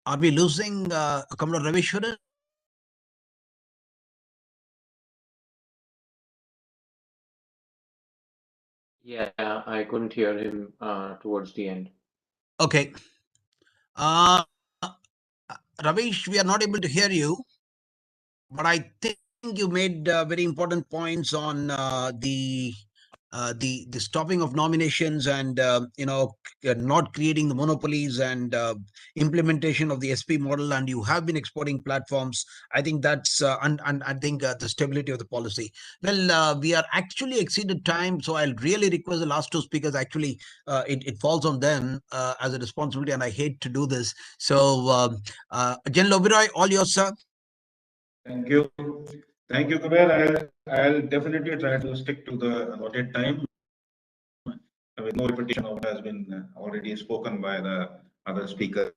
[SPEAKER 2] Are we losing Kamala Ravishwaran?
[SPEAKER 4] Yeah, I couldn't hear him towards the end.
[SPEAKER 2] Okay. Ravish, we are not able to hear you, but I think you made very important points on the stopping of nominations and not creating the monopolies and implementation of the SP model, and you have been exporting platforms. I think that's and I think the stability of the policy. Well, we are actually exceeded time, so I'll really request the last two speakers. Actually, it falls on them as a responsibility, and I hate to do this. So, General Oberoi, all yours, sir.
[SPEAKER 10] Thank you. Thank you, Kuber. I'll definitely try to stick to the allotted time with no repetition of what has been already spoken by the other speakers.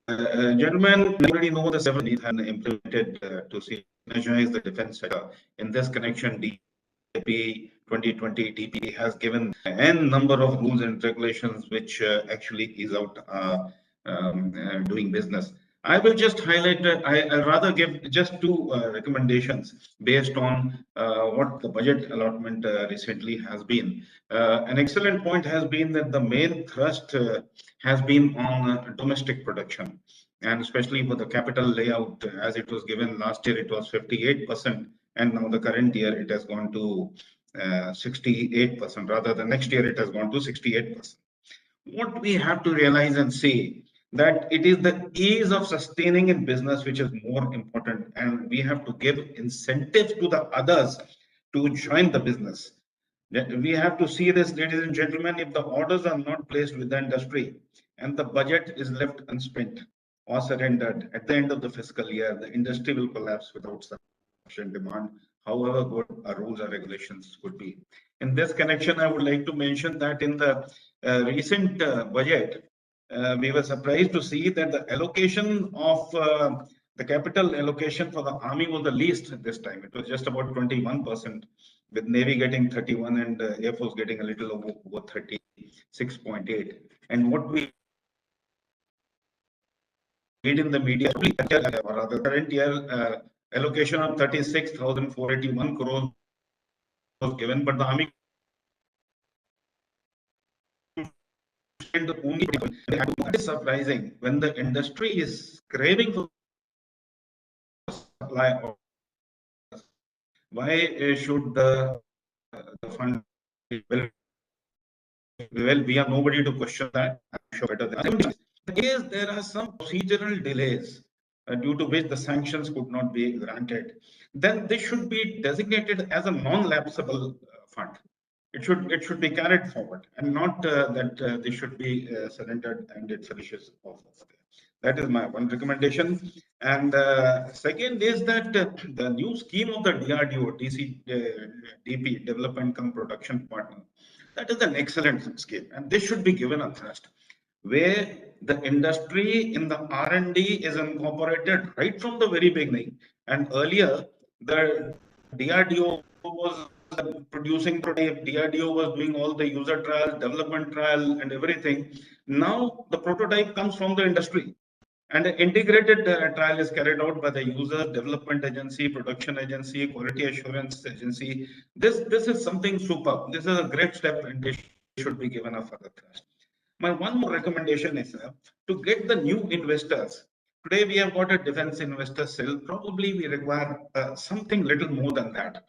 [SPEAKER 10] Gentlemen, you already know the several needs and implemented to synergize the defense sector. In this connection, DP 2020 DP has given n number of rules and regulations which actually is out doing business. I will just highlight, I'll rather give just two recommendations based on what the budget allotment recently has been. An excellent point has been that the main thrust has been on domestic production, and especially for the capital layout, as it was given last year, it was 58%, and now the current year it has gone to 68%. Rather, the next year it has gone to 68%. What we have to realize and say that it is the ease of sustaining in business which is more important, and we have to give incentives to the others to join the business. We have to see this, ladies and gentlemen, if the orders are not placed with the industry and the budget is left unspent or surrendered at the end of the fiscal year, the industry will collapse without sufficient demand, however good our rules or regulations could be. In this connection, I would like to mention that in the recent budget, we were surprised to see that the allocation of the capital allocation for the army was the least this time. It was just about 21%, with Navy getting 31 and Air Force getting a little over 36.8. And what we read in the media, or rather current year allocation of 36,481 crores was given, but the army only. It is surprising when the industry is craving for supply of. Why should the fund? Well, we are nobody to question that. I'm sure better than is there are some procedural delays due to which the sanctions could not be granted. Then this should be designated as a non-lapsable fund. It should be carried forward, and not that they should be surrendered and it finishes off. That is my one recommendation. And second is that the new scheme of the DRDO, DP, Development Come Production Partner, that is an excellent scheme, and this should be given a thrust, where the industry in the R&D is incorporated right from the very beginning. And earlier, the DRDO was producing prototype, DRDO was doing all the user trials, development trial, and everything. Now the prototype comes from the industry, and an integrated trial is carried out by the user, development agency, production agency, quality assurance agency. This is something superb. This is a great step, and they should be given a further thrust. My one more recommendation is to get the new investors Today we have got a defense investor cell. Probably we require something little more than that.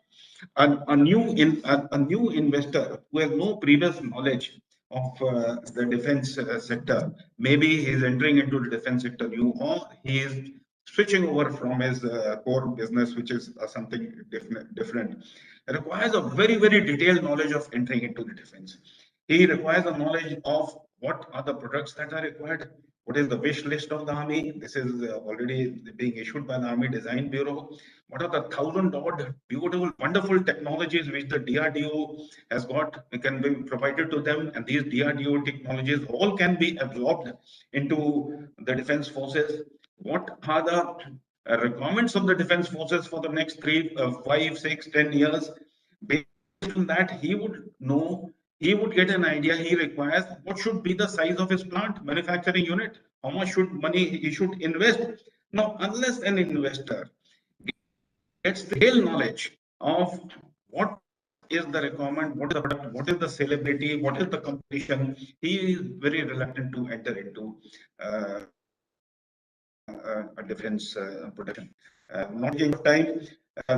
[SPEAKER 10] A new investor who has no previous knowledge of the defense sector. Maybe he is entering into the defense sector new, or he is switching over from his core business, which is something different. It requires a very detailed knowledge of entering into the defense. He requires a knowledge of what are the products that are required. What is the wish list of the Army? This is already being issued by the Army Design Bureau. What are the 1,000-odd beautiful, wonderful technologies which the DRDO has got, can be provided to them, and these DRDO technologies all can be absorbed into the defense forces. What are the requirements of the defense forces for the next 3, 5, 6, 10 years? Based on that, he would know, he would get an idea he requires what should be the size of his plant, manufacturing unit, how much money he should invest. Now, unless an investor gets the real knowledge of what is the requirement, what is the product, what is the sellability, what is the competition, he is very reluctant to enter into a defense production. Not taking time,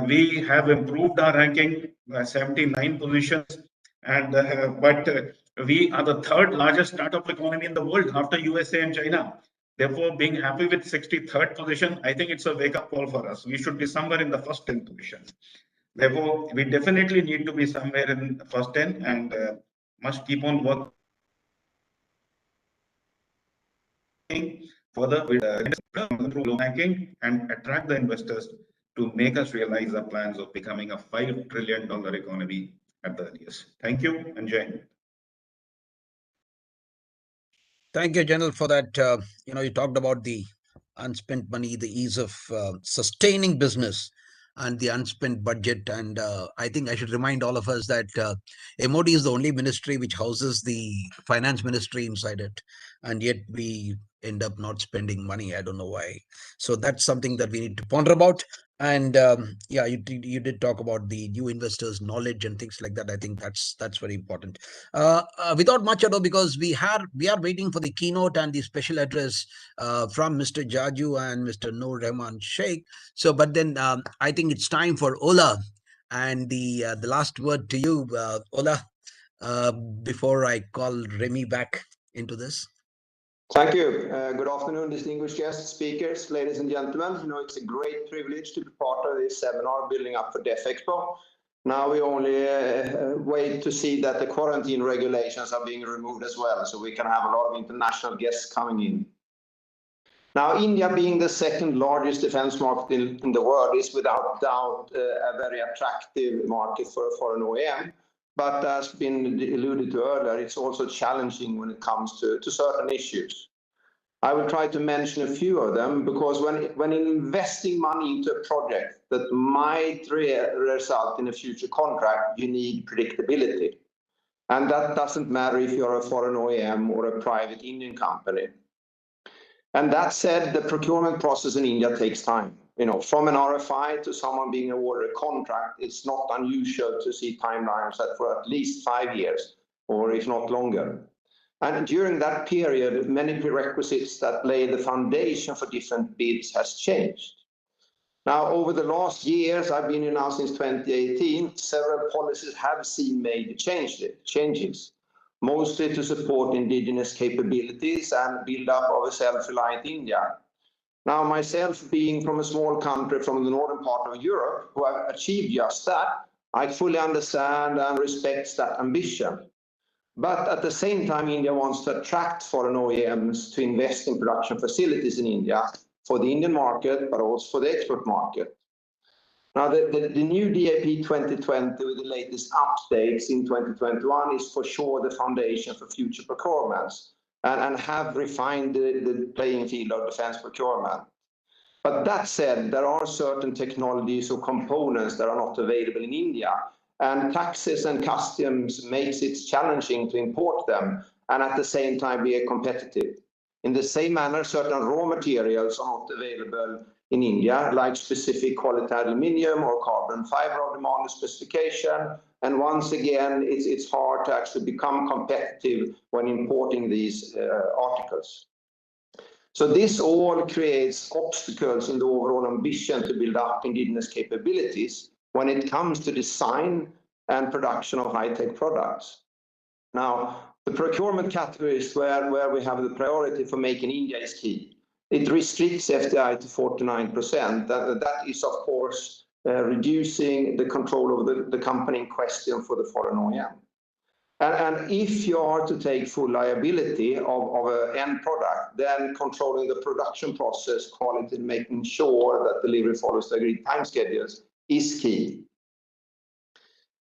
[SPEAKER 10] we have improved our ranking, 79 positions, and but we are the third largest startup economy in the world after USA and China. Therefore, being happy with 63rd position, I think it's a wake-up call for us. We should be somewhere in the first 10 positions. Therefore, we definitely need to be somewhere in the first 10 and must keep on working further with improve banking and attract the investors to make us realize our plans of becoming a $5 trillion economy at the earliest. Thank you and Jai Hind.
[SPEAKER 2] Thank you, General, for that. You talked about the unspent money, the ease of sustaining business, and the unspent budget. And I think I should remind all of us that MOD is the only ministry which houses the finance ministry inside it. And yet we end up not spending money. I don't know why. So that's something that we need to ponder about. And yeah, you did talk about the new investors' knowledge and things like that. I think that's very important. Without much ado, because we are waiting for the keynote and the special address from Mr. Jaju and Mr. Noor Rahman Sheikh. So, but then I think it's time for Ola, and the last word to you, Ola, before I call Remy back into this.
[SPEAKER 11] Thank you. Good afternoon, distinguished guests, speakers, ladies and gentlemen. It's a great privilege to be part of this seminar building up for DefExpo. Now we only wait to see that the quarantine regulations are being removed as well, so we can have a lot of international guests coming in. Now, India being the second largest defense market in the world is without doubt a very attractive market for an OEM. But as been alluded to earlier, it's also challenging when it comes to certain issues. I will try to mention a few of them, because when investing money into a project that might result in a future contract, you need predictability. And that doesn't matter if you're a foreign OEM or a private Indian company. And that said, the procurement process in India takes time. From an RFI to someone being awarded a contract, it's not unusual to see timelines that for at least 5 years, or if not longer. And during that period, many prerequisites that lay the foundation for different bids has changed. Now, over the last years, I've been here now since 2018, several policies have seen major changes, mostly to support indigenous capabilities and build up of a self-reliant India. Now, myself being from a small country from the northern part of Europe, who have achieved just that, I fully understand and respect that ambition. But at the same time, India wants to attract foreign OEMs to invest in production facilities in India for the Indian market, but also for the export market. Now, the new DAP 2020 with the latest updates in 2021 is for sure the foundation for future procurements, and have refined the playing field of defense procurement. But that said, there are certain technologies or components that are not available in India, and taxes and customs makes it challenging to import them and at the same time be competitive. In the same manner, certain raw materials are not available in India, like specific quality aluminium or carbon fiber of demand specification. And once again, it's hard to actually become competitive when importing these articles. So this all creates obstacles in the overall ambition to build up indigenous capabilities when it comes to design and production of high-tech products. Now, the procurement categories where we have the priority for Make in India is key. It restricts FDI to 49%. That is, of course, reducing the control of the company in question for the foreign OEM. And if you are to take full liability of an end product, then controlling the production process, quality, and making sure that delivery follows the agreed time schedules is key.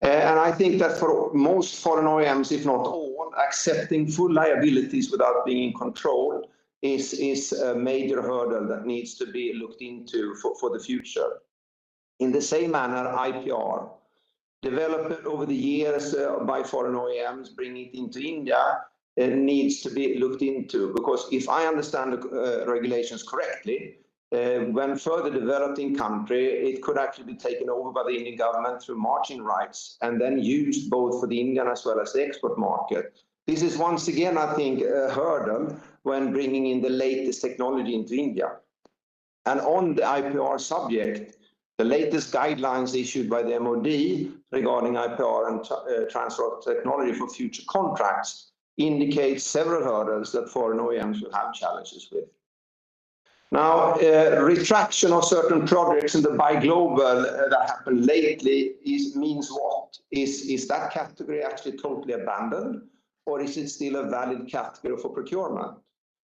[SPEAKER 11] And I think that for most foreign OEMs, if not all, accepting full liabilities without being in control is a major hurdle that needs to be looked into for the future. In the same manner, IPR, developed over the years by foreign OEMs, bringing it into India, needs to be looked into, because if I understand the regulations correctly, when further developed in country, it could actually be taken over by the Indian government through margin rights and then used both for the Indian as well as the export market. This is once again, I think, a hurdle when bringing in the latest technology into India. And on the IPR subject, the latest guidelines issued by the MOD regarding IPR and transfer of technology for future contracts indicate several hurdles that foreign OEMs will have challenges with. Now, retraction of certain projects in the Buy Global that happened lately means what? Is that category actually totally abandoned, or is it still a valid category for procurement?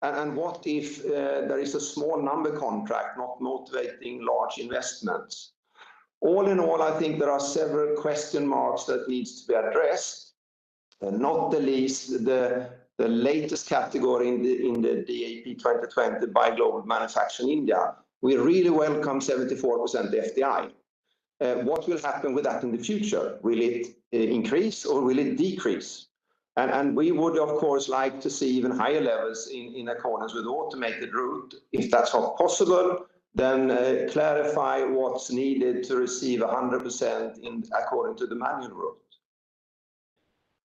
[SPEAKER 11] And what if there is a small number contract not motivating large investments? All in all, I think there are several question marks that needs to be addressed, and not the least the latest category in the DAP 2020 by Global Manufacturing India. We really welcome 74% FDI. What will happen with that in the future? Will it increase or will it decrease? And we would, of course, like to see even higher levels in accordance with the automated route. If that's not possible, then clarify what's needed to receive 100% according to the manual route.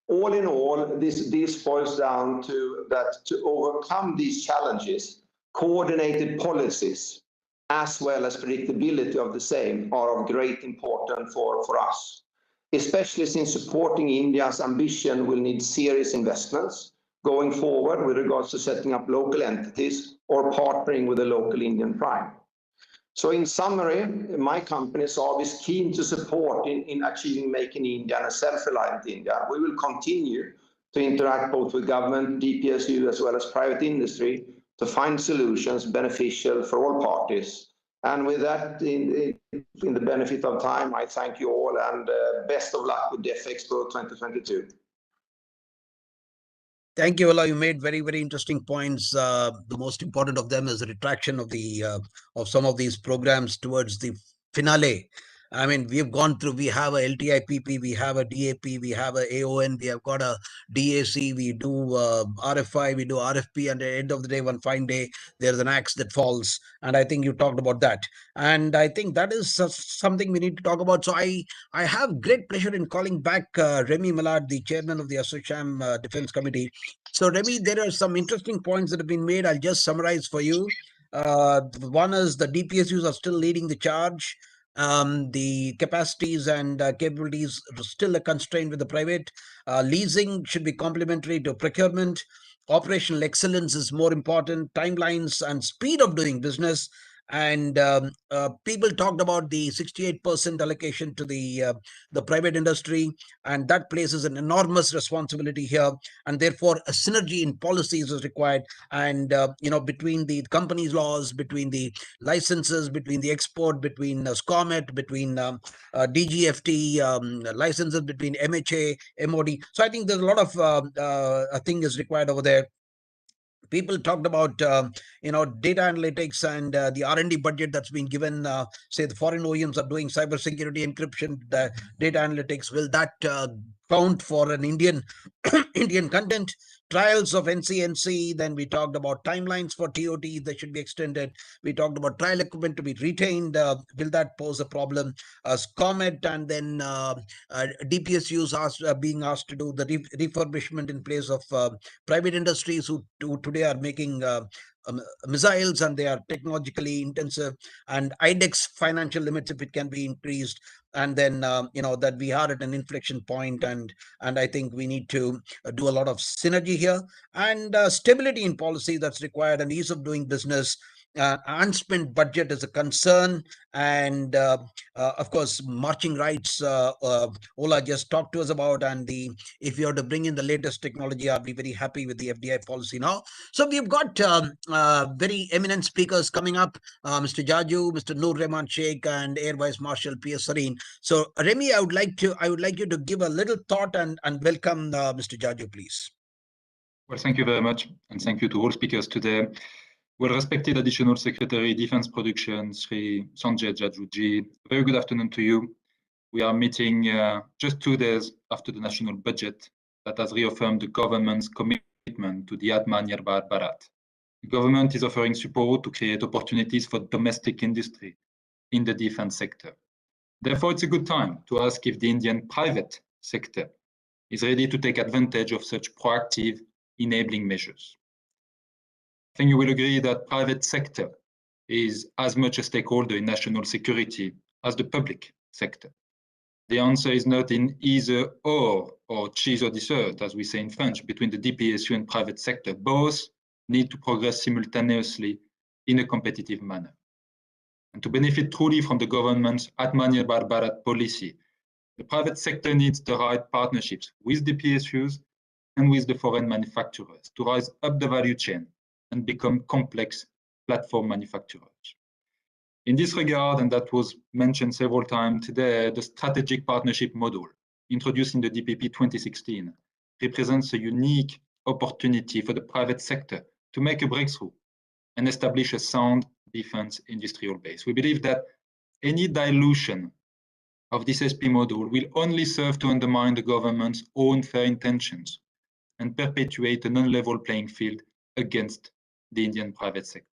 [SPEAKER 11] All in all, this boils down to that to overcome these challenges, coordinated policies, as well as predictability of the same, are of great importance for us, especially since supporting India's ambition will need serious investments going forward with regards to setting up local entities or partnering with a local Indian prime. So in summary, my company Saab is keen to support in achieving Make in India and a self-reliant India. We will continue to interact both with government, DPSU, as well as private industry to find solutions beneficial for all parties. And with that, in the benefit of time, I thank you all and best of luck with DefExpo 2022.
[SPEAKER 2] Thank you, Ola. You made very, very interesting points. The most important of them is the retraction of of some of these programs towards the finale. I mean, we've gone through, we have a LTIPP, we have a DAP, we have a AON, we have got a DAC, we do RFI, we do RFP, and at the end of the day, one fine day, there's an axe that falls. And I think you talked about that. And I think that is something we need to talk about. So I have great pleasure in calling back Remy Millard, the chairman of the ASSOCHAM Defense Committee. So Remy, there are some interesting points that have been made. I'll just summarize for you. One is the DPSUs are still leading the charge. The capacities and capabilities are still a constraint with the private. Leasing should be complementary to procurement. Operational excellence is more important. Timelines and speed of doing business. And people talked about the 68% allocation to the private industry, and that places an enormous responsibility here, and therefore a synergy in policies is required. And between the companies' laws, between the licenses, between the export, between SCOMET, between DGFT licenses, between MHA, MOD. So I think there's a lot of thing is required over there. People talked about data analytics and the R&D budget that's been given. Say the foreign OEMs are doing cybersecurity encryption, data analytics. Will that count for an Indian Indian content? Trials of NCNC. Then we talked about timelines for TOT that should be extended. We talked about trial equipment to be retained. Will that pose a problem? SCOMET and then DPSUs being asked to do the refurbishment in place of private industries who today are making missiles, and they are technologically intensive, and IDEX financial limits, if it can be increased, and then that we are at an inflection point, and I think we need to do a lot of synergy here, and stability in policy that's required, and ease of doing business. Unspent budget is a concern, and of course marching rights, Ola just talked to us about, and if you have to bring in the latest technology, I'll be very happy with the FDI policy now. So we've got very eminent speakers coming up, Mr. Jaju, Mr. Noor Rehman Sheikh, and Air Vice Marshal P.S. Sareen. So Remy, I would like you to give a little thought and welcome Mr. Jaju, please.
[SPEAKER 3] Well, thank you very much, and thank you to all speakers today. Well, respected Additional Secretary, Defense Production, Sri Sanjay Jajuji, very good afternoon to you. We are meeting just 2 days after the national budget that has reaffirmed the government's commitment to the Atmanirbhar Bharat. The government is offering support to create opportunities for domestic industry in the defense sector. Therefore, it's a good time to ask if the Indian private sector is ready to take advantage of such proactive enabling measures. I think you will agree that private sector is as much a stakeholder in national security as the public sector. The answer is not in either or cheese or dessert, as we say in French, between the DPSU and private sector. Both need to progress simultaneously in a competitive manner. And to benefit truly from the government's Atmanirbhar Bharat policy, the private sector needs the right partnerships with the PSUs and with the foreign manufacturers to rise up the value chain and become complex platform manufacturers. In this regard, and that was mentioned several times today, the strategic partnership model introduced in the DPP 2016 represents a unique opportunity for the private sector to make a breakthrough and establish a sound defense industrial base. We believe that any dilution of this SP model will only serve to undermine the government's own fair intentions and perpetuate an unlevel playing field against the Indian private sector.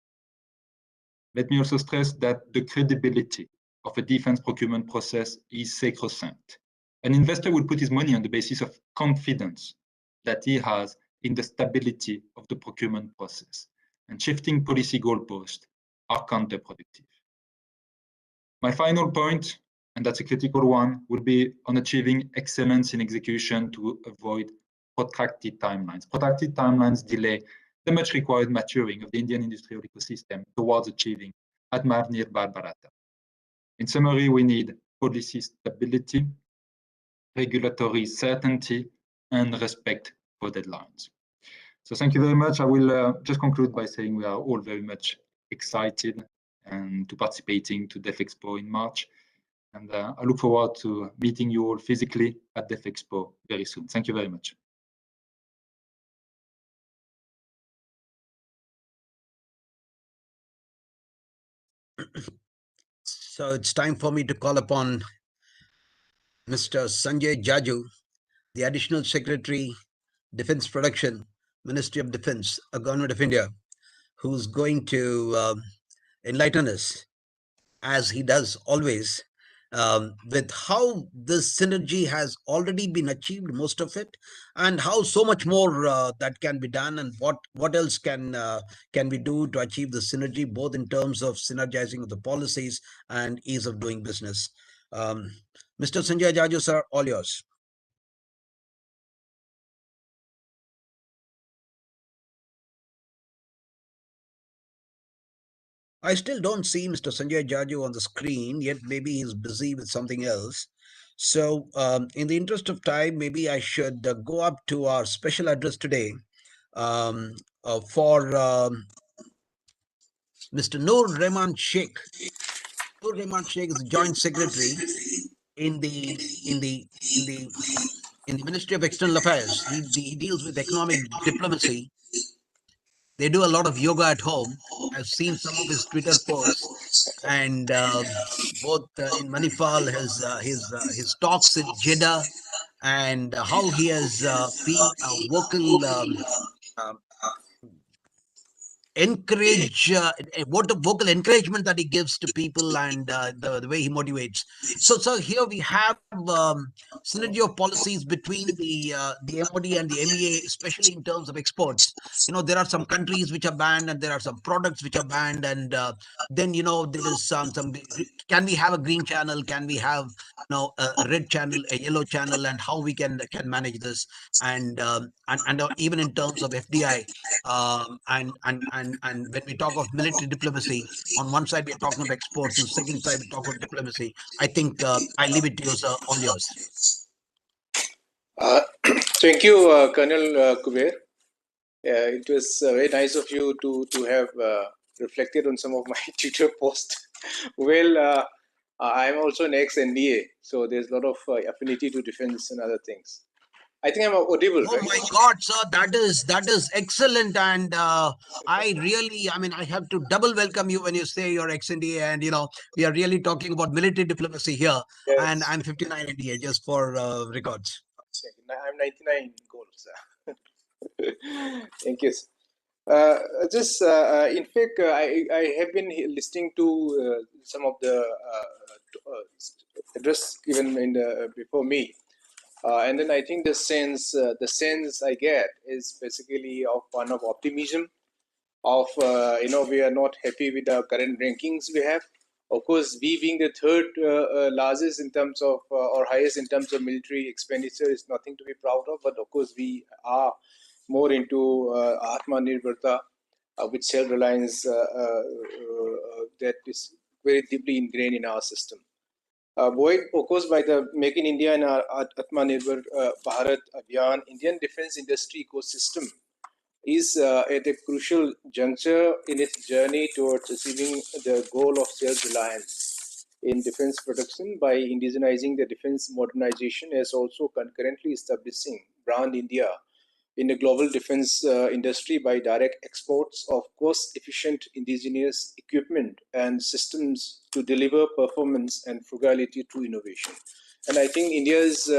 [SPEAKER 3] Let me also stress that the credibility of a defense procurement process is sacrosanct. An investor will put his money on the basis of confidence that he has in the stability of the procurement process, and shifting policy goalposts are counterproductive. My final point, and that's a critical one, will be on achieving excellence in execution to avoid protracted timelines. Protracted timelines delay the much required maturing of the Indian industrial ecosystem towards achieving Atmanirbhar Bharat. In summary, we need policy stability, regulatory certainty, and respect for deadlines. So thank you very much. I will just conclude by saying we are all very much excited and to participating to DefExpo in March. And I look forward to meeting you all physically at DefExpo very soon. Thank you very much.
[SPEAKER 2] So it's time for me to call upon Mr. Sanjay Jaju, the Additional Secretary, Defense Production, Ministry of Defense, Government of India, who's going to enlighten us, as he does always, with how this synergy has already been achieved, most of it, and how so much more that can be done, and what else can we do to achieve the synergy, both in terms of synergizing of the policies and ease of doing business. Mr. Sanjay Jaju, sir, all yours. I still don't see Mr. Sanjay Jaju on the screen yet. Maybe he's busy with something else. So in the interest of time, maybe I should go up to our special address today for Mr. Noor Rehman Sheikh. Noor Rehman Sheikh is the Joint Secretary in the Ministry of External Affairs. He deals with economic diplomacy. They do a lot of yoga at home. I've seen some of his Twitter posts, and both in Manipal, his talks in Jeddah, and how he has been a vocal encourage what the vocal encouragement that he gives to people, and the way he motivates. So here we have synergy of policies between the MOD and the MEA, especially in terms of exports. There are some countries which are banned, and there are some products which are banned, and then there is some. Can we have a green channel? Can we have a red channel, a yellow channel, and how we can manage this? And even in terms of FDI, and when we talk of military diplomacy, on one side we're talking of exports, and second side we talk of diplomacy. I think I leave it to you, sir. All yours.
[SPEAKER 12] Thank you, Colonel Kuber. It was very nice of you to have reflected on some of my Twitter posts. Well, I'm also an ex-NDA, so there's a lot of affinity to defense and other things. I think I'm audible,
[SPEAKER 2] right? Oh my God, sir, that is excellent, and I have to double welcome you when you say you're ex-NDA, and we are really talking about military diplomacy here. Yes. And I'm 59 NDA, just for records.
[SPEAKER 12] I'm 99 gold, sir. Thank you. In fact, I have been listening to some of the address given in before me. And then I think the sense I get is basically of one of optimism, of we are not happy with the current rankings we have. Of course, we being the third largest in terms of or highest in terms of military expenditure is nothing to be proud of. But of course, we are more into Atmanirbharta, with self-reliance that is very deeply ingrained in our system. Buoyed, of course, by the Make in India and Atmanirbhar Bharat Abhiyan, Indian defense industry ecosystem is at a crucial juncture in its journey towards achieving the goal of self-reliance in defense production by indigenizing the defense modernization, as also concurrently establishing Brand India in the global defense industry by direct exports of cost-efficient indigenous equipment and systems to deliver performance and frugality through innovation. And I think India's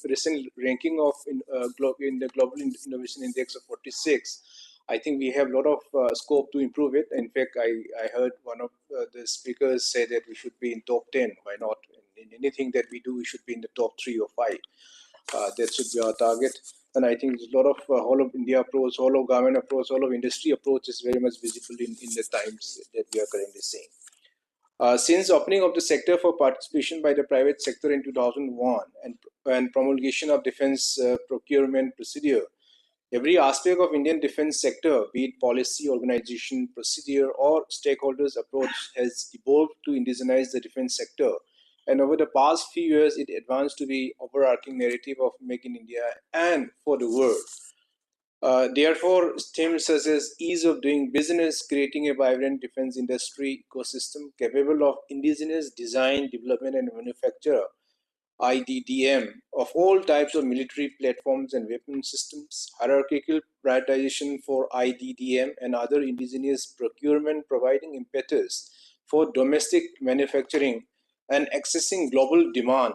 [SPEAKER 12] recent ranking of in the Global Innovation Index of 46, I think we have a lot of scope to improve it. In fact, I heard one of the speakers say that we should be in top 10. Why not? In anything that we do, we should be in the top 3 or 5. That should be our target. And I think there's a lot of whole of India approach, whole of government approach, whole of industry approach is very much visible in the times that we are currently seeing. Since opening of the sector for participation by the private sector in 2001 and promulgation of defense procurement procedure, every aspect of Indian defense sector, be it policy, organization, procedure, or stakeholders approach, has evolved to indigenize the defense sector. And over the past few years, it advanced to the overarching narrative of Make in India and for the world. Therefore, themes such as ease of doing business, creating a vibrant defense industry ecosystem capable of indigenous design, development, and manufacture, IDDM, of all types of military platforms and weapon systems, hierarchical prioritization for IDDM and other indigenous procurement, providing impetus for domestic manufacturing and accessing global demand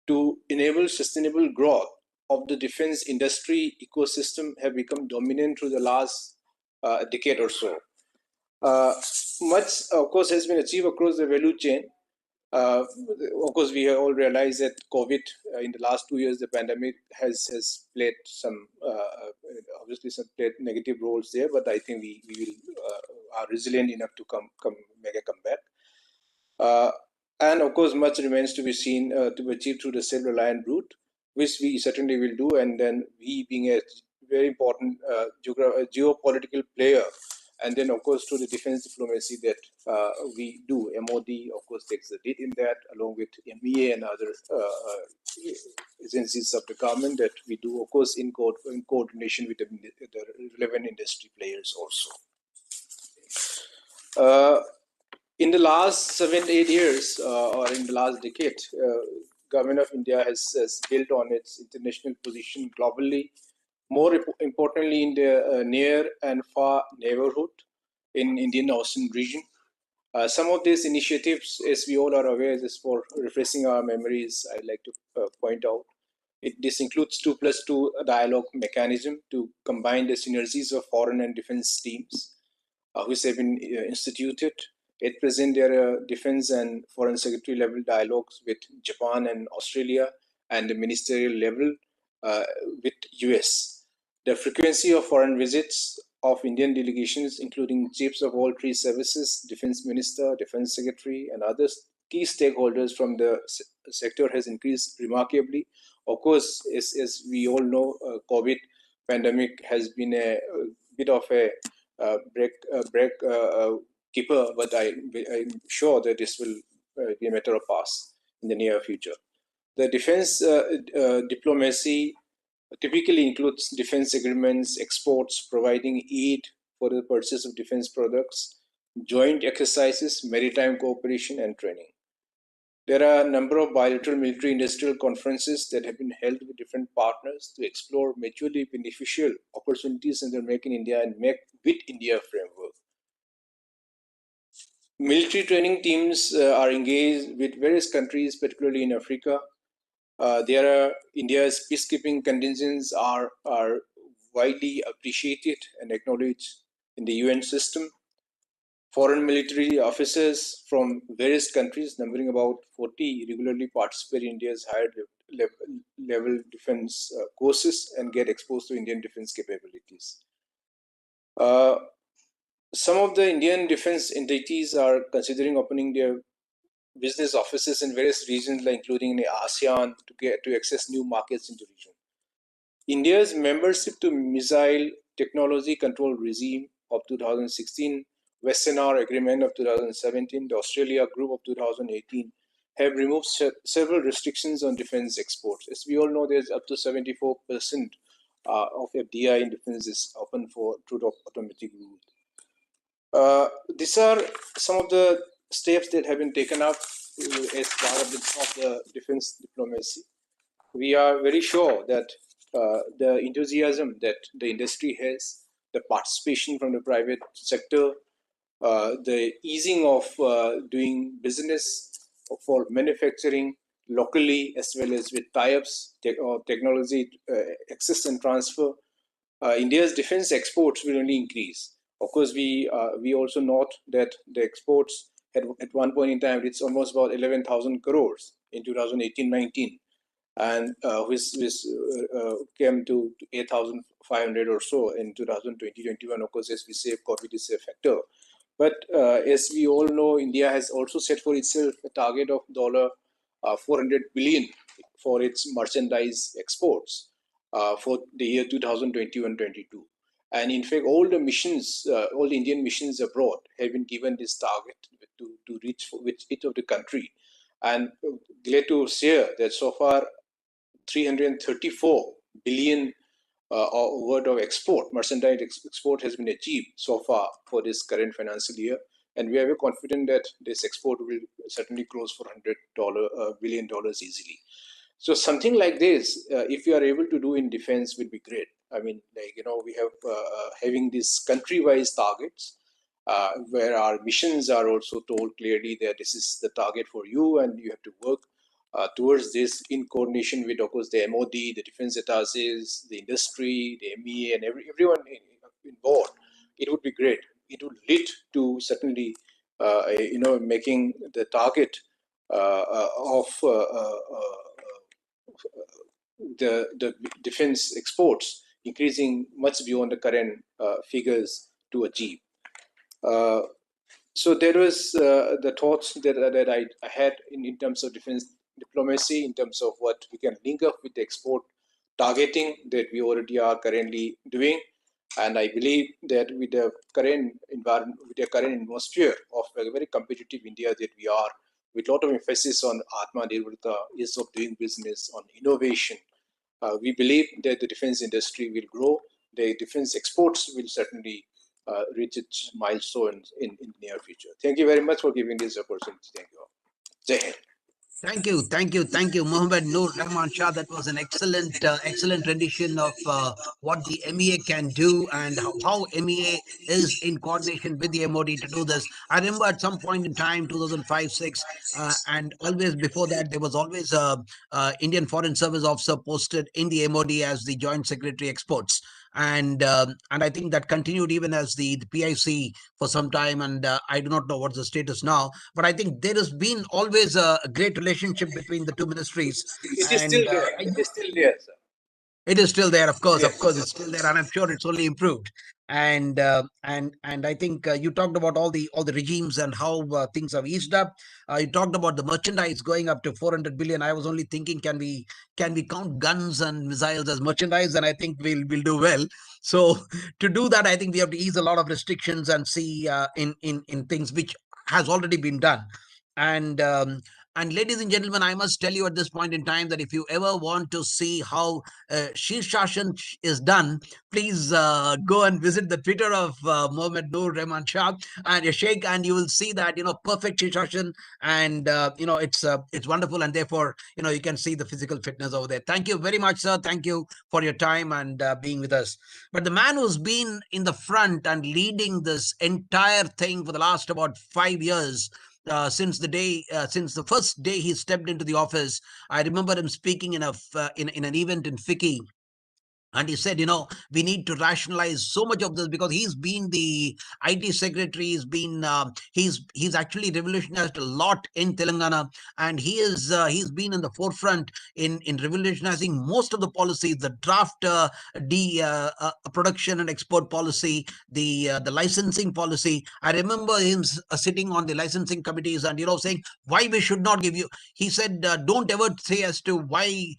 [SPEAKER 12] to enable sustainable growth of the defense industry ecosystem have become dominant through the last decade or so. Much, of course, has been achieved across the value chain. Of course, we have all realized that COVID in the last 2 years, the pandemic has played some, obviously some played negative roles there, but I think we will, are resilient enough to make a comeback. And of course, much remains to be seen to be achieved through the self-reliant route, which we certainly will do. And then we being a very important geopolitical player, and then of course through the defense diplomacy that we do. MOD, of course, takes the lead in that, along with MEA and other agencies of the government that we do, of course, in coordination with the relevant industry players also. In the last 7-8 years, or in the last decade, Government of India has built on its international position globally, more importantly in the near and far neighborhood in Indian Ocean region. Some of these initiatives, as we all are aware, just for refreshing our memories, I'd like to point out. This includes 2+2 dialogue mechanism to combine the synergies of foreign and defense teams. which have been instituted. At present, there are defense and foreign secretary level dialogues with Japan and Australia, and the ministerial level with US. The frequency of foreign visits of Indian delegations, including chiefs of all three services, defense minister, defense secretary, and other key stakeholders from the sector, has increased remarkably. Of course, as we all know, COVID pandemic has been a bit of a break keeper, but I'm sure that this will be a matter of past in the near future. The defense diplomacy typically includes defense agreements, exports, providing aid for the purchase of defense products, joint exercises, maritime cooperation, and training. There are a number of bilateral military industrial conferences that have been held with different partners to explore mutually beneficial opportunities in the Make in India and Make with India framework. Military training teams are engaged with various countries, particularly in Africa. India's peacekeeping contingents are widely appreciated and acknowledged in the UN system. Foreign military officers from various countries, numbering about 40, regularly participate in India's higher level defense courses and get exposed to Indian defense capabilities. Some of the Indian defense entities are considering opening their business offices in various regions, like including in ASEAN, to access new markets in the region. India's membership to Missile Technology Control Regime of 2016, Western Agreement of 2017, the Australia Group of 2018 have removed several restrictions on defense exports. As we all know, there's up to 74% of FDI in defense is open for through the automatic route. These are some of the steps that have been taken up as part of the defense diplomacy. We are very sure that the enthusiasm that the industry has, the participation from the private sector, the easing of doing business for manufacturing locally as well as with tie-ups or technology access and transfer, India's defense exports will only increase. Of course, we also note that the exports at one point in time, it's almost about 11,000 crores in 2018-19, and which came to 8,500 or so in 2020-21. Of course, as we say, COVID is a factor. But as we all know, India has also set for itself a target of $400 billion for its merchandise exports for the year 2021-22. And in fact, all the missions, all the Indian missions abroad have been given this target to reach with each of the country. And glad to share that so far 334 billion worth of export, merchandise export has been achieved so far for this current financial year. And we are very confident that this export will certainly close for $100 billion easily. So something like this, if you are able to do in defense, will be great. I mean, like, you know, we have having these country-wise targets where our missions are also told clearly that this is the target for you and you have to work towards this in coordination with, of course, the MOD, the defense attaches, the industry, the MEA, and everyone involved. It would be great. It would lead to certainly, making the target of the defense exports increasing much beyond the current figures to achieve. So there was the thoughts that I had in terms of defense diplomacy, in terms of what we can link up with the export targeting that we already are currently doing. And I believe that with the current environment, with the current atmosphere of a very competitive India that we are, with a lot of emphasis on Atma Nirbharta, ease of doing business, on innovation, we believe that the defense industry will grow. The defense exports will certainly reach its milestones in the near future. Thank you very much for giving this opportunity. Thank you all. Jai Hind.
[SPEAKER 2] Thank you, Mohammed Noor Rahman Shah. That was an excellent rendition of what the MEA can do and how MEA is in coordination with the MOD to do this. I remember at some point in time, 2005-6, and always before that, there was always a Indian Foreign Service officer posted in the MOD as the Joint Secretary Exports. and I think that continued even as the PIC for some time, and I do not know what's the status now, but I think there has been always a great relationship between the two ministries.
[SPEAKER 12] It is still there. It is still there, sir.
[SPEAKER 2] It is still there, of course.
[SPEAKER 12] Yes.
[SPEAKER 2] Of course, it's still there, and I'm sure it's only improved. And I think you talked about all the regimes and how things have eased up. You talked about the merchandise going up to 400 billion. I was only thinking, can we count guns and missiles as merchandise? And I think we'll do well. So to do that, I think we have to ease a lot of restrictions and see in things which has already been done. And ladies and gentlemen, I must tell you at this point in time that if you ever want to see how Shirshashan is done, please go and visit the Twitter of Mohammed Noor Rahman Shah and Sheikh, and you will see that, perfect Shirshashan, and it's wonderful, and therefore, you can see the physical fitness over there. Thank you very much, sir. Thank you for your time and being with us. But the man who's been in the front and leading this entire thing for the last about 5 years, since the first day he stepped into the office. I remember him speaking in an event in FICCI. And he said, we need to rationalize so much of this, because he's been the IT secretary. He's actually revolutionized a lot in Telangana, and he's been in the forefront in revolutionizing most of the policies, the draft production and export policy, the licensing policy. I remember him sitting on the licensing committees and saying why we should not give you. He said, don't ever say as to why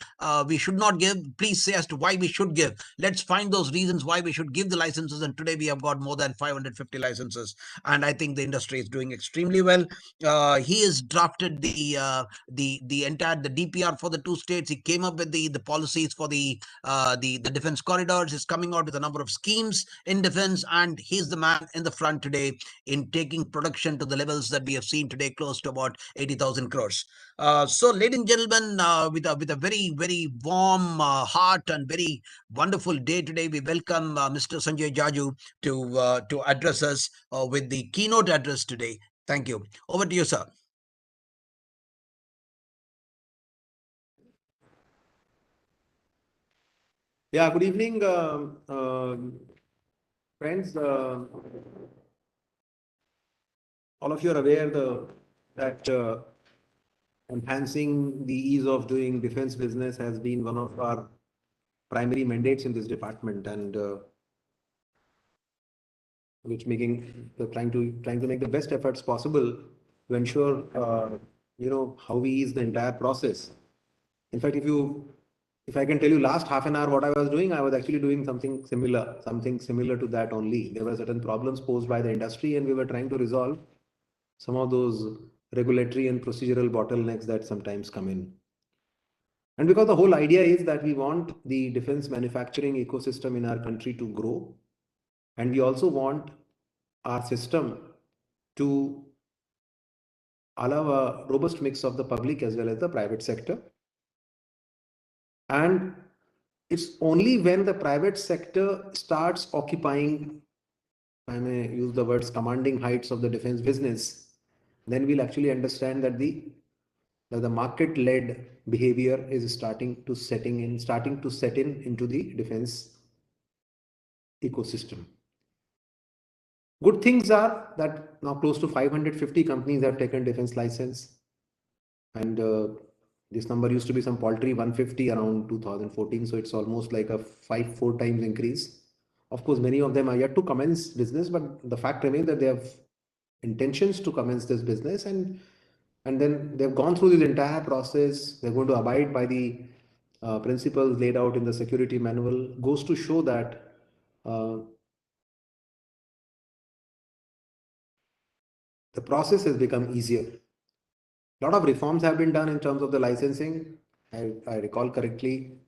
[SPEAKER 2] we should not give. Please say as to why we should give. Let's find those reasons why we should give the licenses. And today we have got more than 550 licenses, and I think the industry is doing extremely well. He has drafted the entire DPR for the 2 states. He came up with the policies for the defense corridors. He's coming out with a number of schemes in defense, and he's the man in the front today in taking production to the levels that we have seen today, close to about 80,000 crores. So, ladies and gentlemen, with a very, very warm heart and very wonderful day today, we welcome Mr. Sanjay Jaju to address us with the keynote address today. Thank you. Over to you, sir.
[SPEAKER 13] Yeah, good evening, friends. All of you are aware that enhancing the ease of doing defense business has been one of our primary mandates in this department, and which trying to make the best efforts possible to ensure how we ease the entire process. In fact, if I can tell you last half an hour what I was doing, I was actually doing something similar to that only. There were certain problems posed by the industry, and we were trying to resolve some of those regulatory and procedural bottlenecks that sometimes come in. And because the whole idea is that we want the defense manufacturing ecosystem in our country to grow, and we also want our system to allow a robust mix of the public as well as the private sector. And it's only when the private sector starts occupying, I may use the words, commanding heights of the defense business, then we'll actually understand that the market-led behavior is starting to set in into the defense ecosystem. Good things are that now close to 550 companies have taken defense license, and this number used to be some paltry 150 around 2014, so it's almost like a 4 times increase. Of course, many of them are yet to commence business, but the fact remains that they have intentions to commence this business, and then they've gone through this entire process. They're going to abide by the principles laid out in the security manual. Goes to show that the process has become easier. A lot of reforms have been done in terms of the licensing. I recall correctly,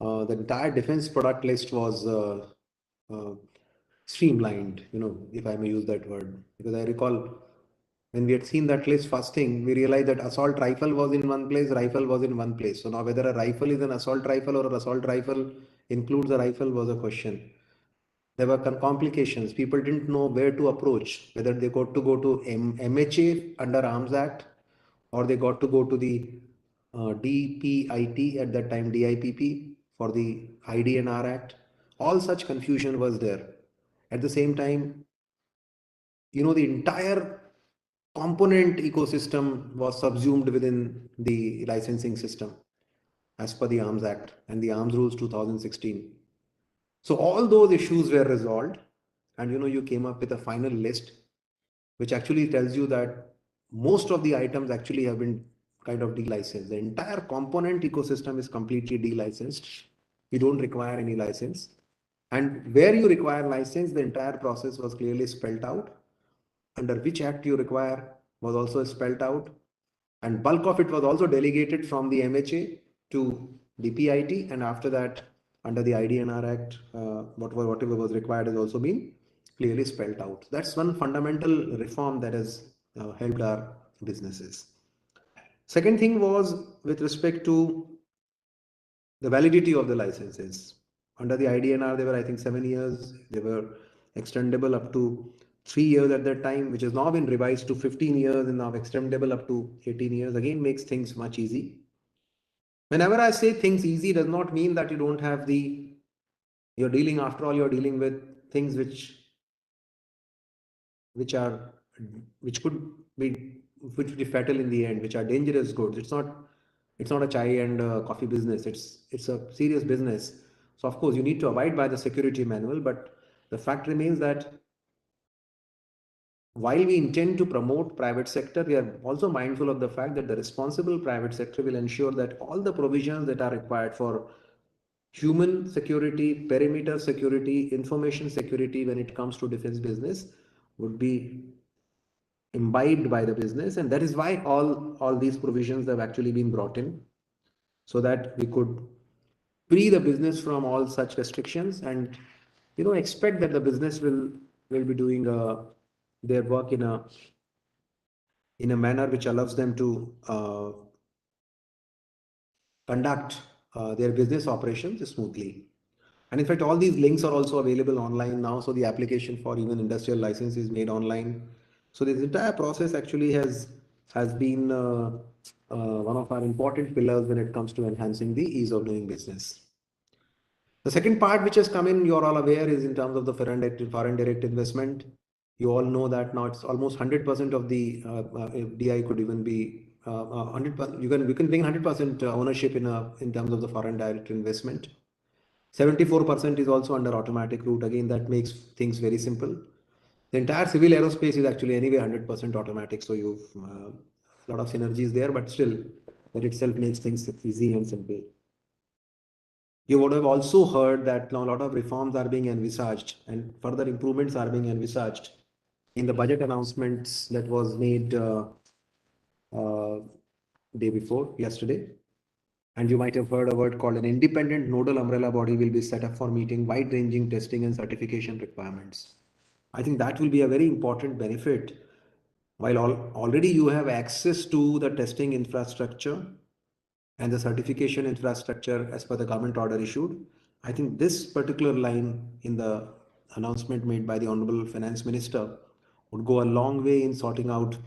[SPEAKER 13] the entire defense product list was streamlined, if I may use that word, because I recall when we had seen that list first thing, we realized that assault rifle was in one place, rifle was in one place. So now whether a rifle is an assault rifle or an assault rifle includes a rifle was a question. There were complications. People didn't know where to approach, whether they got to go to MHA under Arms Act, or they got to go to the DPIT at that time, DIPP for the IDNR Act, All such confusion was there. At the same time, the entire component ecosystem was subsumed within the licensing system as per the Arms Act and the Arms Rules 2016. So all those issues were resolved, and you came up with a final list, which actually tells you that most of the items actually have been kind of delicensed. The entire component ecosystem is completely delicensed. You don't require any license. And where you require license, the entire process was clearly spelled out. Under which act you require was also spelled out. And bulk of it was also delegated from the MHA to DPIT. And after that, under the IDNR Act, whatever was required has also been clearly spelled out. That's one fundamental reform that has helped our businesses. Second thing was with respect to the validity of the licenses. Under the IDNR, they were, I think, 7 years. They were extendable up to 3 years at that time, which has now been revised to 15 years and now extendable up to 18 years. Again, makes things much easy. Whenever I say things easy, does not mean that you don't have you're dealing, after all, you're dealing with things which could be fatal in the end, which are dangerous goods. It's not a chai and coffee business. It's a serious business. So of course you need to abide by the security manual, but the fact remains that while we intend to promote private sector, we are also mindful of the fact that the responsible private sector will ensure that all the provisions that are required for human security, perimeter security, information security when it comes to defense business would be imbibed by the business. And that is why all these provisions have actually been brought in, so that we could free the business from all such restrictions and expect that the business will be doing their work in a manner which allows them to conduct their business operations smoothly. And in fact, all these links are also available online now. So the application for even industrial license is made online. So this entire process actually has been one of our important pillars when it comes to enhancing the ease of doing business. The second part which has come in, you're all aware, is in terms of the foreign direct investment. You all know that now it's almost 100% of the FDI could even be 100%. You can bring 100% ownership in terms of the foreign direct investment. 74% is also under automatic route. Again, that makes things very simple. The entire civil aerospace is actually anyway 100% automatic. So you've a lot of synergies there, but still that itself makes things easy and simple. You would have also heard that now a lot of reforms are being envisaged and further improvements are being envisaged in the budget announcements that was made day before yesterday. And you might have heard a word called an independent nodal umbrella body will be set up for meeting wide-ranging testing and certification requirements. I think that will be a very important benefit. While already you have access to the testing infrastructure and the certification infrastructure as per the government order issued, I think this particular line in the announcement made by the Honorable Finance Minister would go a long way in sorting out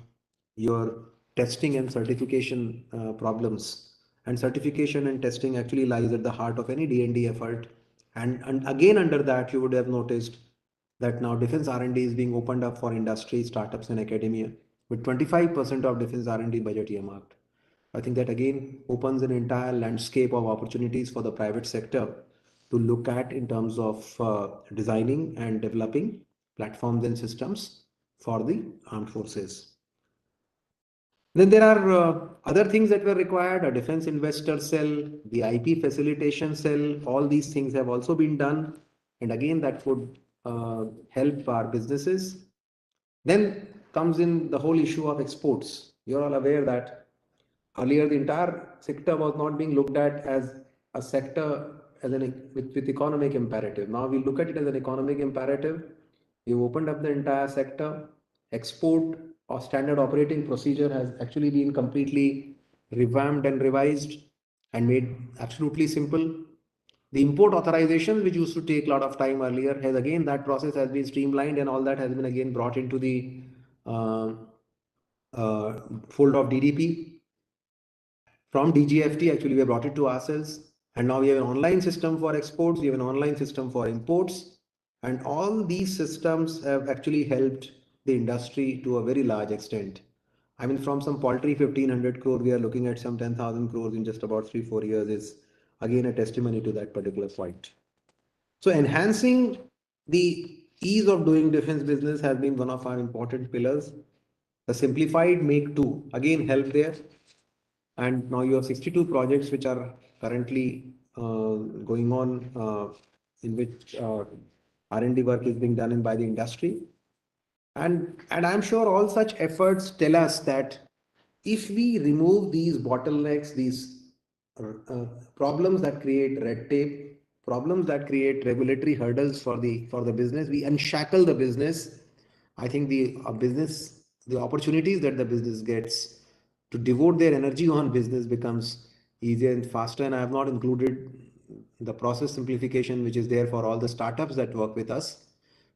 [SPEAKER 13] your testing and certification problems. And certification and testing actually lies at the heart of any D&D effort. And again, under that, you would have noticed that now defense R&D is being opened up for industry, startups and academia with 25% of defense R&D budget earmarked. I think that again opens an entire landscape of opportunities for the private sector to look at in terms of designing and developing platforms and systems for the armed forces. Then there are other things that were required, a defense investor cell, the IP facilitation cell, all these things have also been done. And again, that would help our businesses. Then comes in the whole issue of exports. You're all aware that earlier the entire sector was not being looked at as a sector with economic imperative. Now we look at it as an economic imperative. We've opened up the entire sector. Export or standard operating procedure has actually been completely revamped and revised and made absolutely simple. The import authorizations, which used to take a lot of time earlier, has again, that process has been streamlined and all that has been again brought into the fold of DDP. From DGFT, actually, we have brought it to ourselves. And now we have an online system for exports, we have an online system for imports, and all these systems have actually helped the industry to a very large extent. I mean, from some paltry 1500 crore, we are looking at some 10,000 crores in just about 3-4 years is again a testimony to that particular point. So enhancing the ease of doing defense business has been one of our important pillars. The simplified make two again help there. And now you have 62 projects which are currently going on in which R&D work is being done in by the industry. And I'm sure all such efforts tell us that if we remove these bottlenecks, these problems that create red tape, problems that create regulatory hurdles for the business, we unshackle the business. I think the business, the opportunities that the business gets to devote their energy on business becomes easier and faster. And I have not included the process simplification which is there for all the startups that work with us.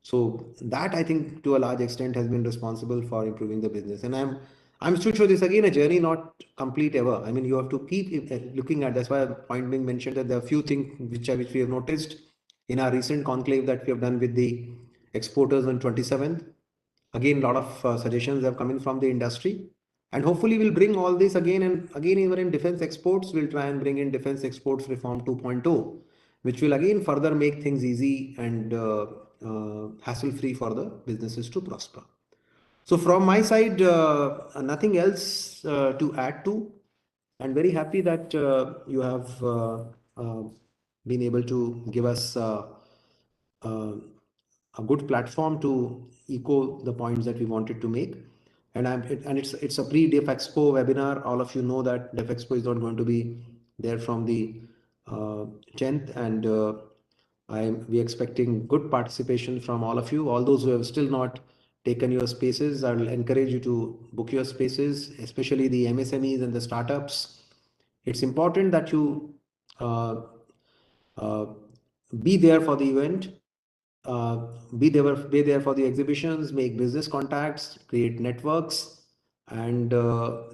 [SPEAKER 13] So that I think to a large extent has been responsible for improving the business. And I'm still sure this again a journey not complete ever. I mean, you have to keep looking at. That's why a point being mentioned that there are a few things which we have noticed in our recent conclave that we have done with the exporters on 27th. Again, a lot of suggestions have come in from the industry, and hopefully we'll bring all this again and again. Even in defense exports, we'll try and bring in defense exports reform 2.0, which will again further make things easy and hassle free for the businesses to prosper. So from my side, nothing else to add to. I'm very happy that you have been able to give us a good platform to echo the points that we wanted to make. And it's a pre-DefExpo webinar. All of you know that DefExpo is not going to be there from the 10th, and we're expecting good participation from all of you. All those who have still not taken your spaces, I will encourage you to book your spaces, especially the MSMEs and the startups. It's important that you be there for the event, be there for the exhibitions, make business contacts, create networks, and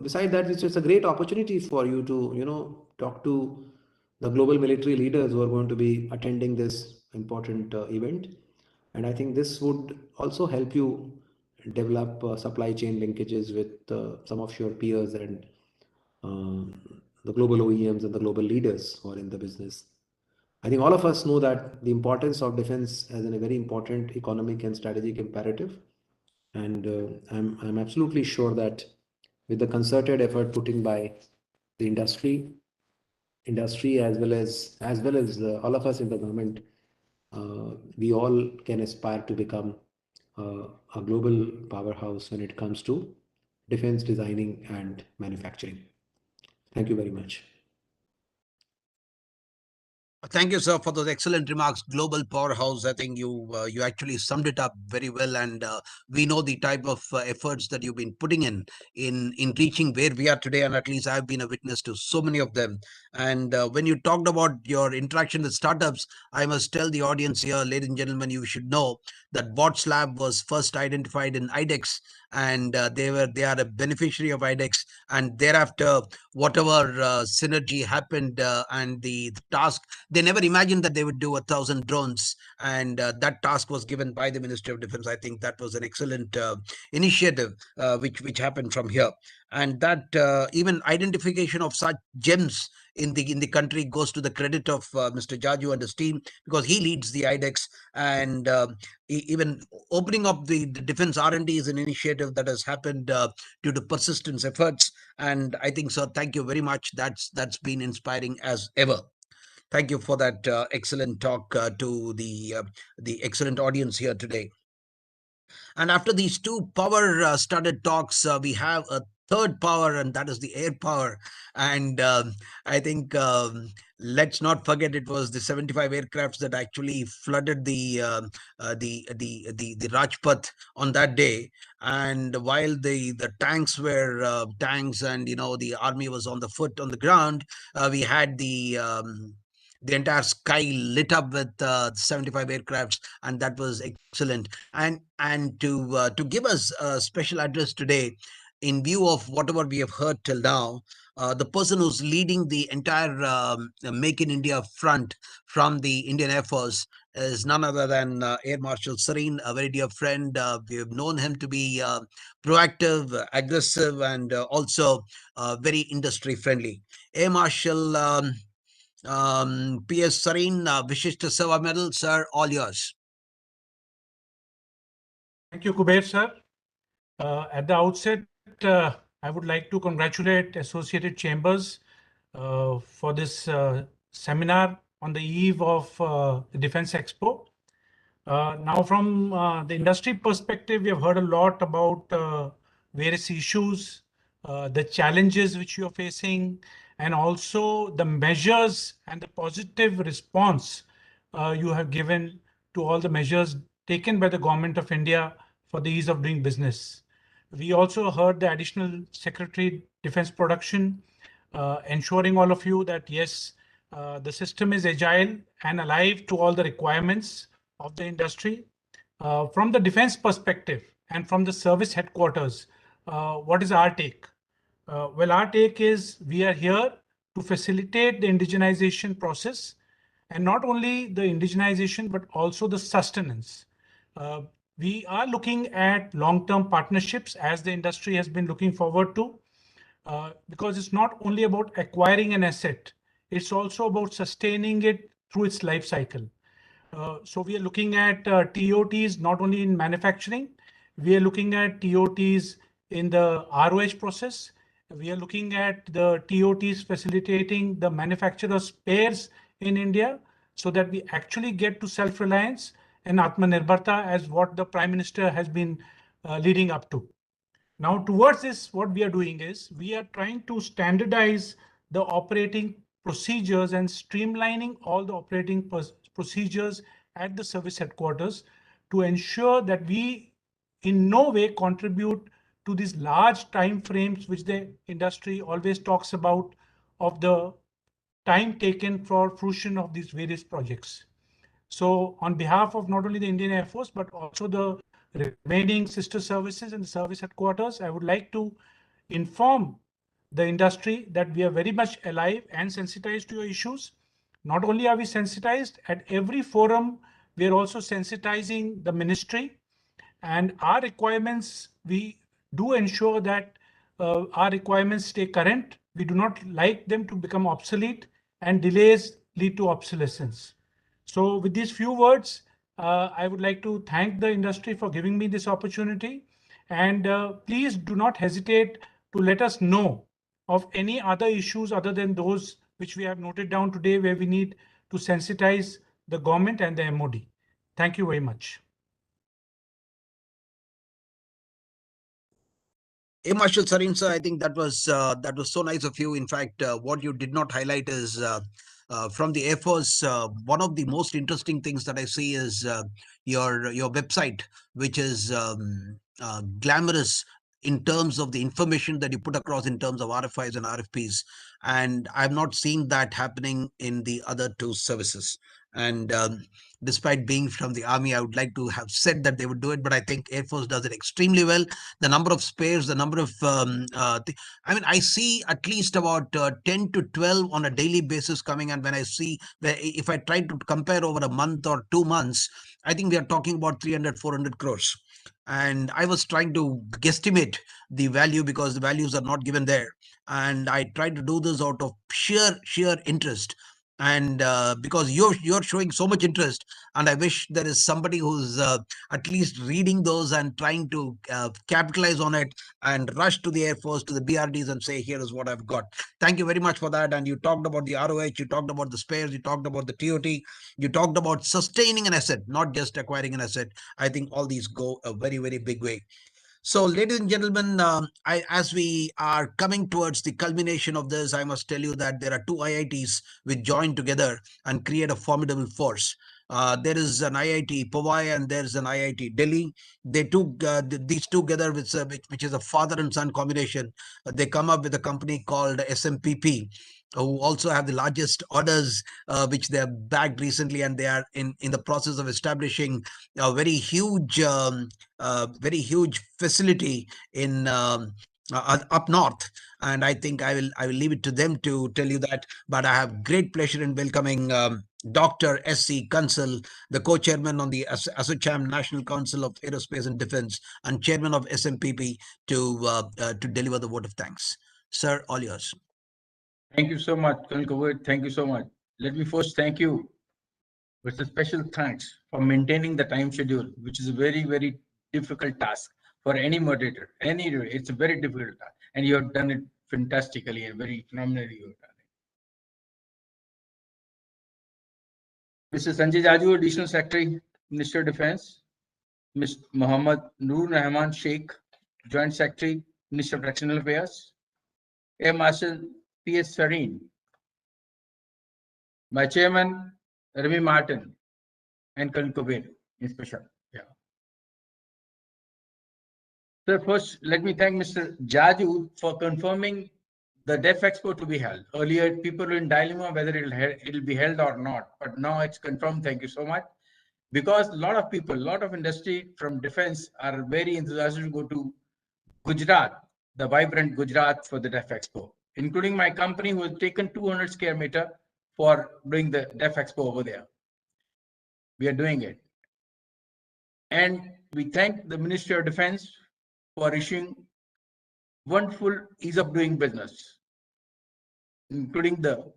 [SPEAKER 13] beside that, it's a great opportunity for you to talk to the global military leaders who are going to be attending this important event. And I think this would also help you develop supply chain linkages with some of your peers and the global OEMs and the global leaders who are in the business. I think all of us know that the importance of defense as a very important economic and strategic imperative. And I'm absolutely sure that with the concerted effort put in by the industry as well as all of us in the government, we all can aspire to become a global powerhouse when it comes to defense designing and manufacturing. Thank you very much.
[SPEAKER 2] Thank you, sir, for those excellent remarks. Global powerhouse. I think you actually summed it up very well, and we know the type of efforts that you've been putting in reaching where we are today. And at least I've been a witness to so many of them. And when you talked about your interaction with startups, I must tell the audience here, ladies and gentlemen, you should know that Bots Lab was first identified in IDEX, and they are a beneficiary of IDEX, and thereafter whatever synergy happened and the task, they never imagined that they would do 1,000 drones, and that task was given by the Ministry of Defense. I think that was an excellent initiative which happened from here, and that even identification of such gems in the country goes to the credit of Mr. Jaju and his team, because he leads the IDEX, and even opening up the defense R&D is an initiative that has happened due to persistence efforts. And I think, sir, thank you very much. That's been inspiring as ever. Thank you for that excellent talk to the excellent audience here today. And after these two power-studded talks, we have a third power, and that is the air power. And I think let's not forget it was the 75 aircrafts that actually flooded the Rajpath on that day. And while the tanks were tanks, and the army was on the foot on the ground, we had the entire sky lit up with 75 aircrafts, and that was excellent. And to give us a special address today, in view of whatever we have heard till now, the person who's leading the entire Make in India front from the Indian Air Force is none other than Air Marshal Sareen, a very dear friend. We have known him to be proactive, aggressive, and also very industry friendly. Air Marshal PS Sareen, Vishishta Seva Medal, sir, all yours.
[SPEAKER 14] Thank you, Kuber sir. At the outset, I would like to congratulate Associated Chambers for this seminar on the eve of the Defense Expo. Now, from the industry perspective, we have heard a lot about various issues, the challenges which you are facing, and also the measures and the positive response you have given to all the measures taken by the Government of India for the ease of doing business. We also heard the Additional Secretary Defense Production ensuring all of you that yes, the system is agile and alive to all the requirements of the industry. From the defense perspective and from the service headquarters, what is our take? Well, our take is we are here to facilitate the indigenization process, and not only the indigenization, but also the sustenance. We are looking at long-term partnerships as the industry has been looking forward to, because it's not only about acquiring an asset, it's also about sustaining it through its life cycle. So we are looking at TOTs not only in manufacturing, we are looking at TOTs in the ROH process. We are looking at the TOTs facilitating the manufacture of spares in India so that we actually get to self-reliance and Atmanirbharta as what the Prime Minister has been leading up to. Now, towards this, what we are doing is we are trying to standardize the operating procedures and streamlining all the operating procedures at the service headquarters to ensure that we in no way contribute to these large time frames which the industry always talks about of the time taken for fruition of these various projects. So on behalf of not only the Indian Air Force, but also the remaining sister services and the service headquarters, I would like to inform the industry that we are very much alive and sensitized to your issues. Not only are we sensitized, at every forum, we are also sensitizing the ministry, and our requirements, we do ensure that our requirements stay current. We do not like them to become obsolete, and delays lead to obsolescence. So with these few words, I would like to thank the industry for giving me this opportunity. And please do not hesitate to let us know of any other issues other than those which we have noted down today, where we need to sensitize the government and the MOD. Thank you very much.
[SPEAKER 2] Air Marshal Sareen sir, I think that was so nice of you. In fact, what you did not highlight is from the Air Force, one of the most interesting things that I see is your website, which is glamorous in terms of the information that you put across in terms of RFIs and RFPs. And I've not seen that happening in the other two services. And despite being from the Army, I would like to have said that they would do it, but I think Air Force does it extremely well. The number of spares, the number of, I mean, I see at least about 10 to 12 on a daily basis coming. And when I see, if I try to compare over a month or 2 months, I think we are talking about 300, 400 crores. And I was trying to guesstimate the value because the values are not given there. And I tried to do this out of sheer interest. And because you're showing so much interest, and I wish there is somebody who's at least reading those and trying to capitalize on it and rush to the Air Force, to the BRDs and say, here is what I've got. Thank you very much for that. And you talked about the ROH, you talked about the spares, you talked about the TOT, you talked about sustaining an asset, not just acquiring an asset. I think all these go a very, very big way. So, ladies and gentlemen, as we are coming towards the culmination of this, I must tell you that there are two IITs which join together and create a formidable force. There is an IIT Powai and there is an IIT Delhi. They took these two together, which is a father and son combination. They come up with a company called SMPP, who also have the largest orders, which they have bagged recently, and they are in the process of establishing a very huge facility in up north, and I think I will leave it to them to tell you that. But I have great pleasure in welcoming Dr. S.C. Kansal, the co-chairman on the ASSOCHAM National Council of Aerospace and Defense and chairman of SMPP, to deliver the vote of thanks. Sir, all yours.
[SPEAKER 15] Thank you so much, Colonel Kuwait. Thank you so much. Let me first thank you with a special thanks for maintaining the time schedule, which is a very, very difficult task for any moderator. It's a very difficult task, and you have done it fantastically and very phenomenally. You have done it. Mr. Sanjay Jaju, Additional Secretary, Minister of Defense. Mr. Muhammad Noor Rahman Sheikh, Joint Secretary, Minister of External Affairs. Air Marshal P.S. Sareen. My Chairman, Remy Martin, and Colonel Kuwait in special. Yeah. So first, let me thank Mr. Jaju for confirming the DefExpo to be held. Earlier, people were in dilemma whether it'll be held or not, but now it's confirmed. Thank you so much. Because a lot of people, a lot of industry from defense are very enthusiastic to go to Gujarat, the vibrant Gujarat, for the DefExpo, including my company, who has taken 200 square meter for doing the DefExpo over there. We are doing it. And we thank the Ministry of Defense for issuing wonderful ease of doing business, including the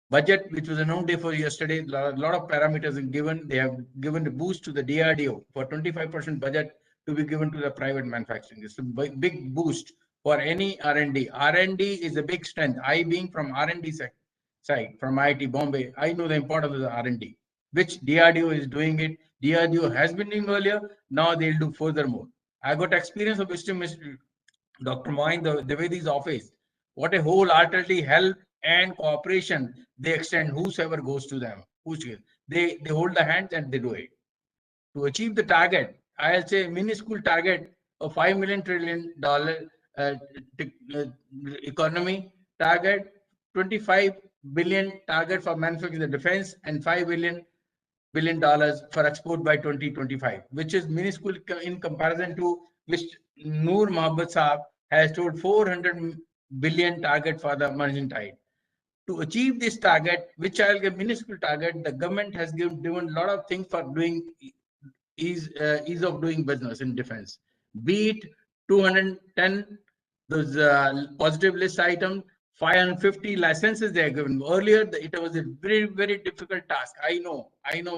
[SPEAKER 15] budget, which was announced day for yesterday. A lot of parameters are given. They have given a boost to the DRDO for 25% budget to be given to the private manufacturing. It's a big boost for any R&D. R&D is a big strength. I, being from R&D side, from IIT Bombay, I know the importance of the R&D, which DRDO is doing it. DRDO has been doing earlier. Now they'll do furthermore. I got experience of Mr. Dr. Moin, the Vedi's office. What a wholeheartedly help and cooperation they extend whosoever goes to them. They hold the hands and they do it. To achieve the target, I'll say minuscule target of $5 million trillion economy target, 25 billion target for manufacturing the defense, and $5 billion for export by 2025, which is minuscule in comparison to which Noor Mohammed Saab has told 400 billion target for the emerging tide. To achieve this target, which I'll give minuscule target, the government has given a lot of things for doing ease of doing business in defense. Be it 210 those positive list items, 550 licenses they are given. Earlier, it was a very, very difficult task. I know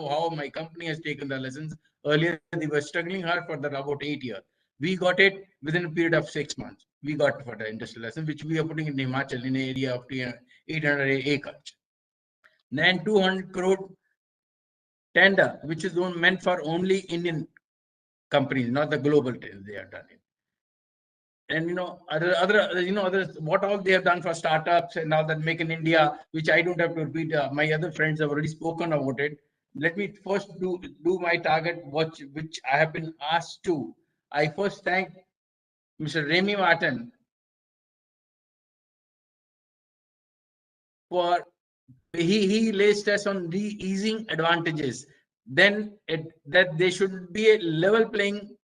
[SPEAKER 15] how my company has taken the lessons. Earlier, they were struggling hard for about 8 years. We got it within a period of 6 months. We got for the industrial lesson, which we are putting in Himachal in an area of 800 acres. Then 200 crore tender, which is meant for only Indian companies, not the global trends. They are done it. And other what all they have done for startups and now that Make in India, which I don't have to repeat. My other friends have already spoken about it. Let me first do my target, which I have been asked to. I first thank Mr. Remy Martin for he lays stress on the easing advantages. Then that there should be a level playing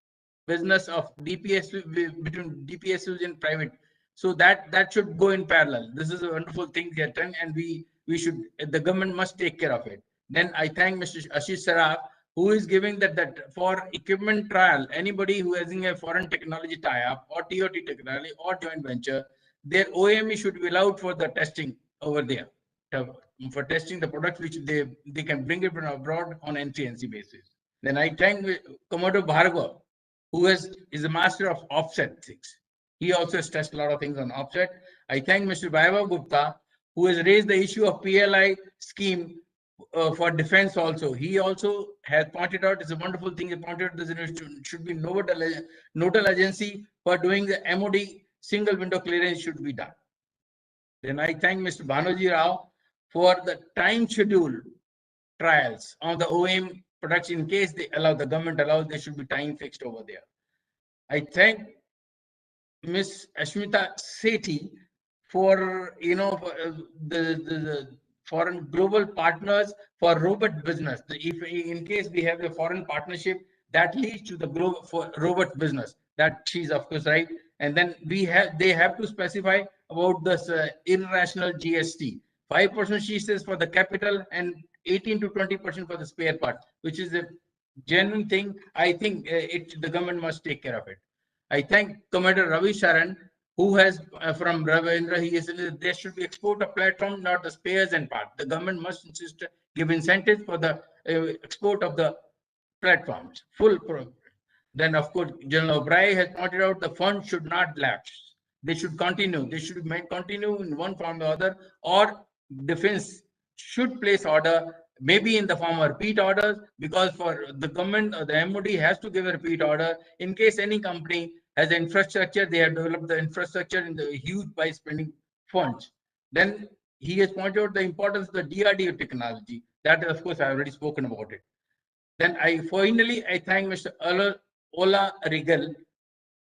[SPEAKER 15] business of DPSU between DPSUs and private, so that should go in parallel. This is a wonderful thing they have done, and we should, the government must take care of it. Then I thank Mr. Ashish Saraf, who is giving that for equipment trial, anybody who is in a foreign technology tie-up or TOT technology or joint venture, their OME should be allowed for the testing over there, for testing the products which they can bring it from abroad on NC basis. Then I thank Commodore Bhargava, who is a master of offset things. He also stressed a lot of things on offset. I thank Mr. Vaibhav Gupta, who has raised the issue of PLI scheme for defense also. He also has pointed out, it's a wonderful thing, he pointed out there should be nodal agency for doing the MOD single window clearance should be done. Then I thank Mr. Bhanoji Rao for the time schedule trials on the OEM products. In case they allow, the government allows, there should be time fixed over there. I thank Ms. Ashmita Sethi for the foreign global partners for robot business. If in case we have a foreign partnership that leads to the global for robot business, that she's of course right. And then they have to specify about this irrational GST. 5% she says for the capital and 18 to 20% for the spare part, which is a genuine thing. I think the government must take care of it. I thank Commander Ravi Sharan, who has from Ravindra, he is there should be export of platform, not the spares and part. The government must insist give incentives for the export of the platforms, full program. Then, of course, General O'Brien has pointed out the fund should not lapse. They should continue. They should continue in one form or other, or defense should place order, maybe in the form of repeat orders, because for the government or the MOD has to give a repeat order in case any company has infrastructure, they have developed the infrastructure in the huge by spending funds. Then he has pointed out the importance of the DRDO technology. That, of course, I already spoken about it. Then I thank Mr. Ola Regal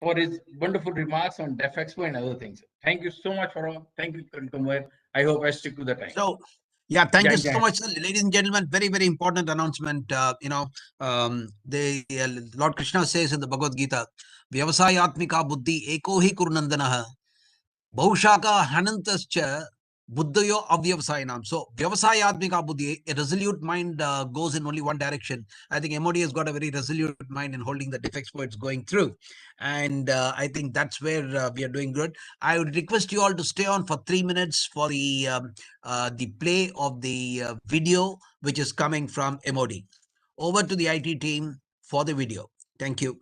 [SPEAKER 15] for his wonderful remarks on DefExpo and other things. Thank you so much for all. Thank you, Kumar. I hope I stick to the time.
[SPEAKER 2] So, yeah, thank you so much, sir. Ladies and gentlemen. Very, very important announcement. Lord Krishna says in the Bhagavad Gita, "Vyavasayatmika buddhi eko hi kurunandana, Baushaka hanantascha buddhayo avyavasayanam." So vyavasayatmika buddhi, a resolute mind goes in only one direction. I think MOD has got a very resolute mind in holding the DefExpo it's going through. And I think that's where we are doing good. I would request you all to stay on for 3 minutes for the play of the video, which is coming from MOD. Over to the IT team for the video. Thank you.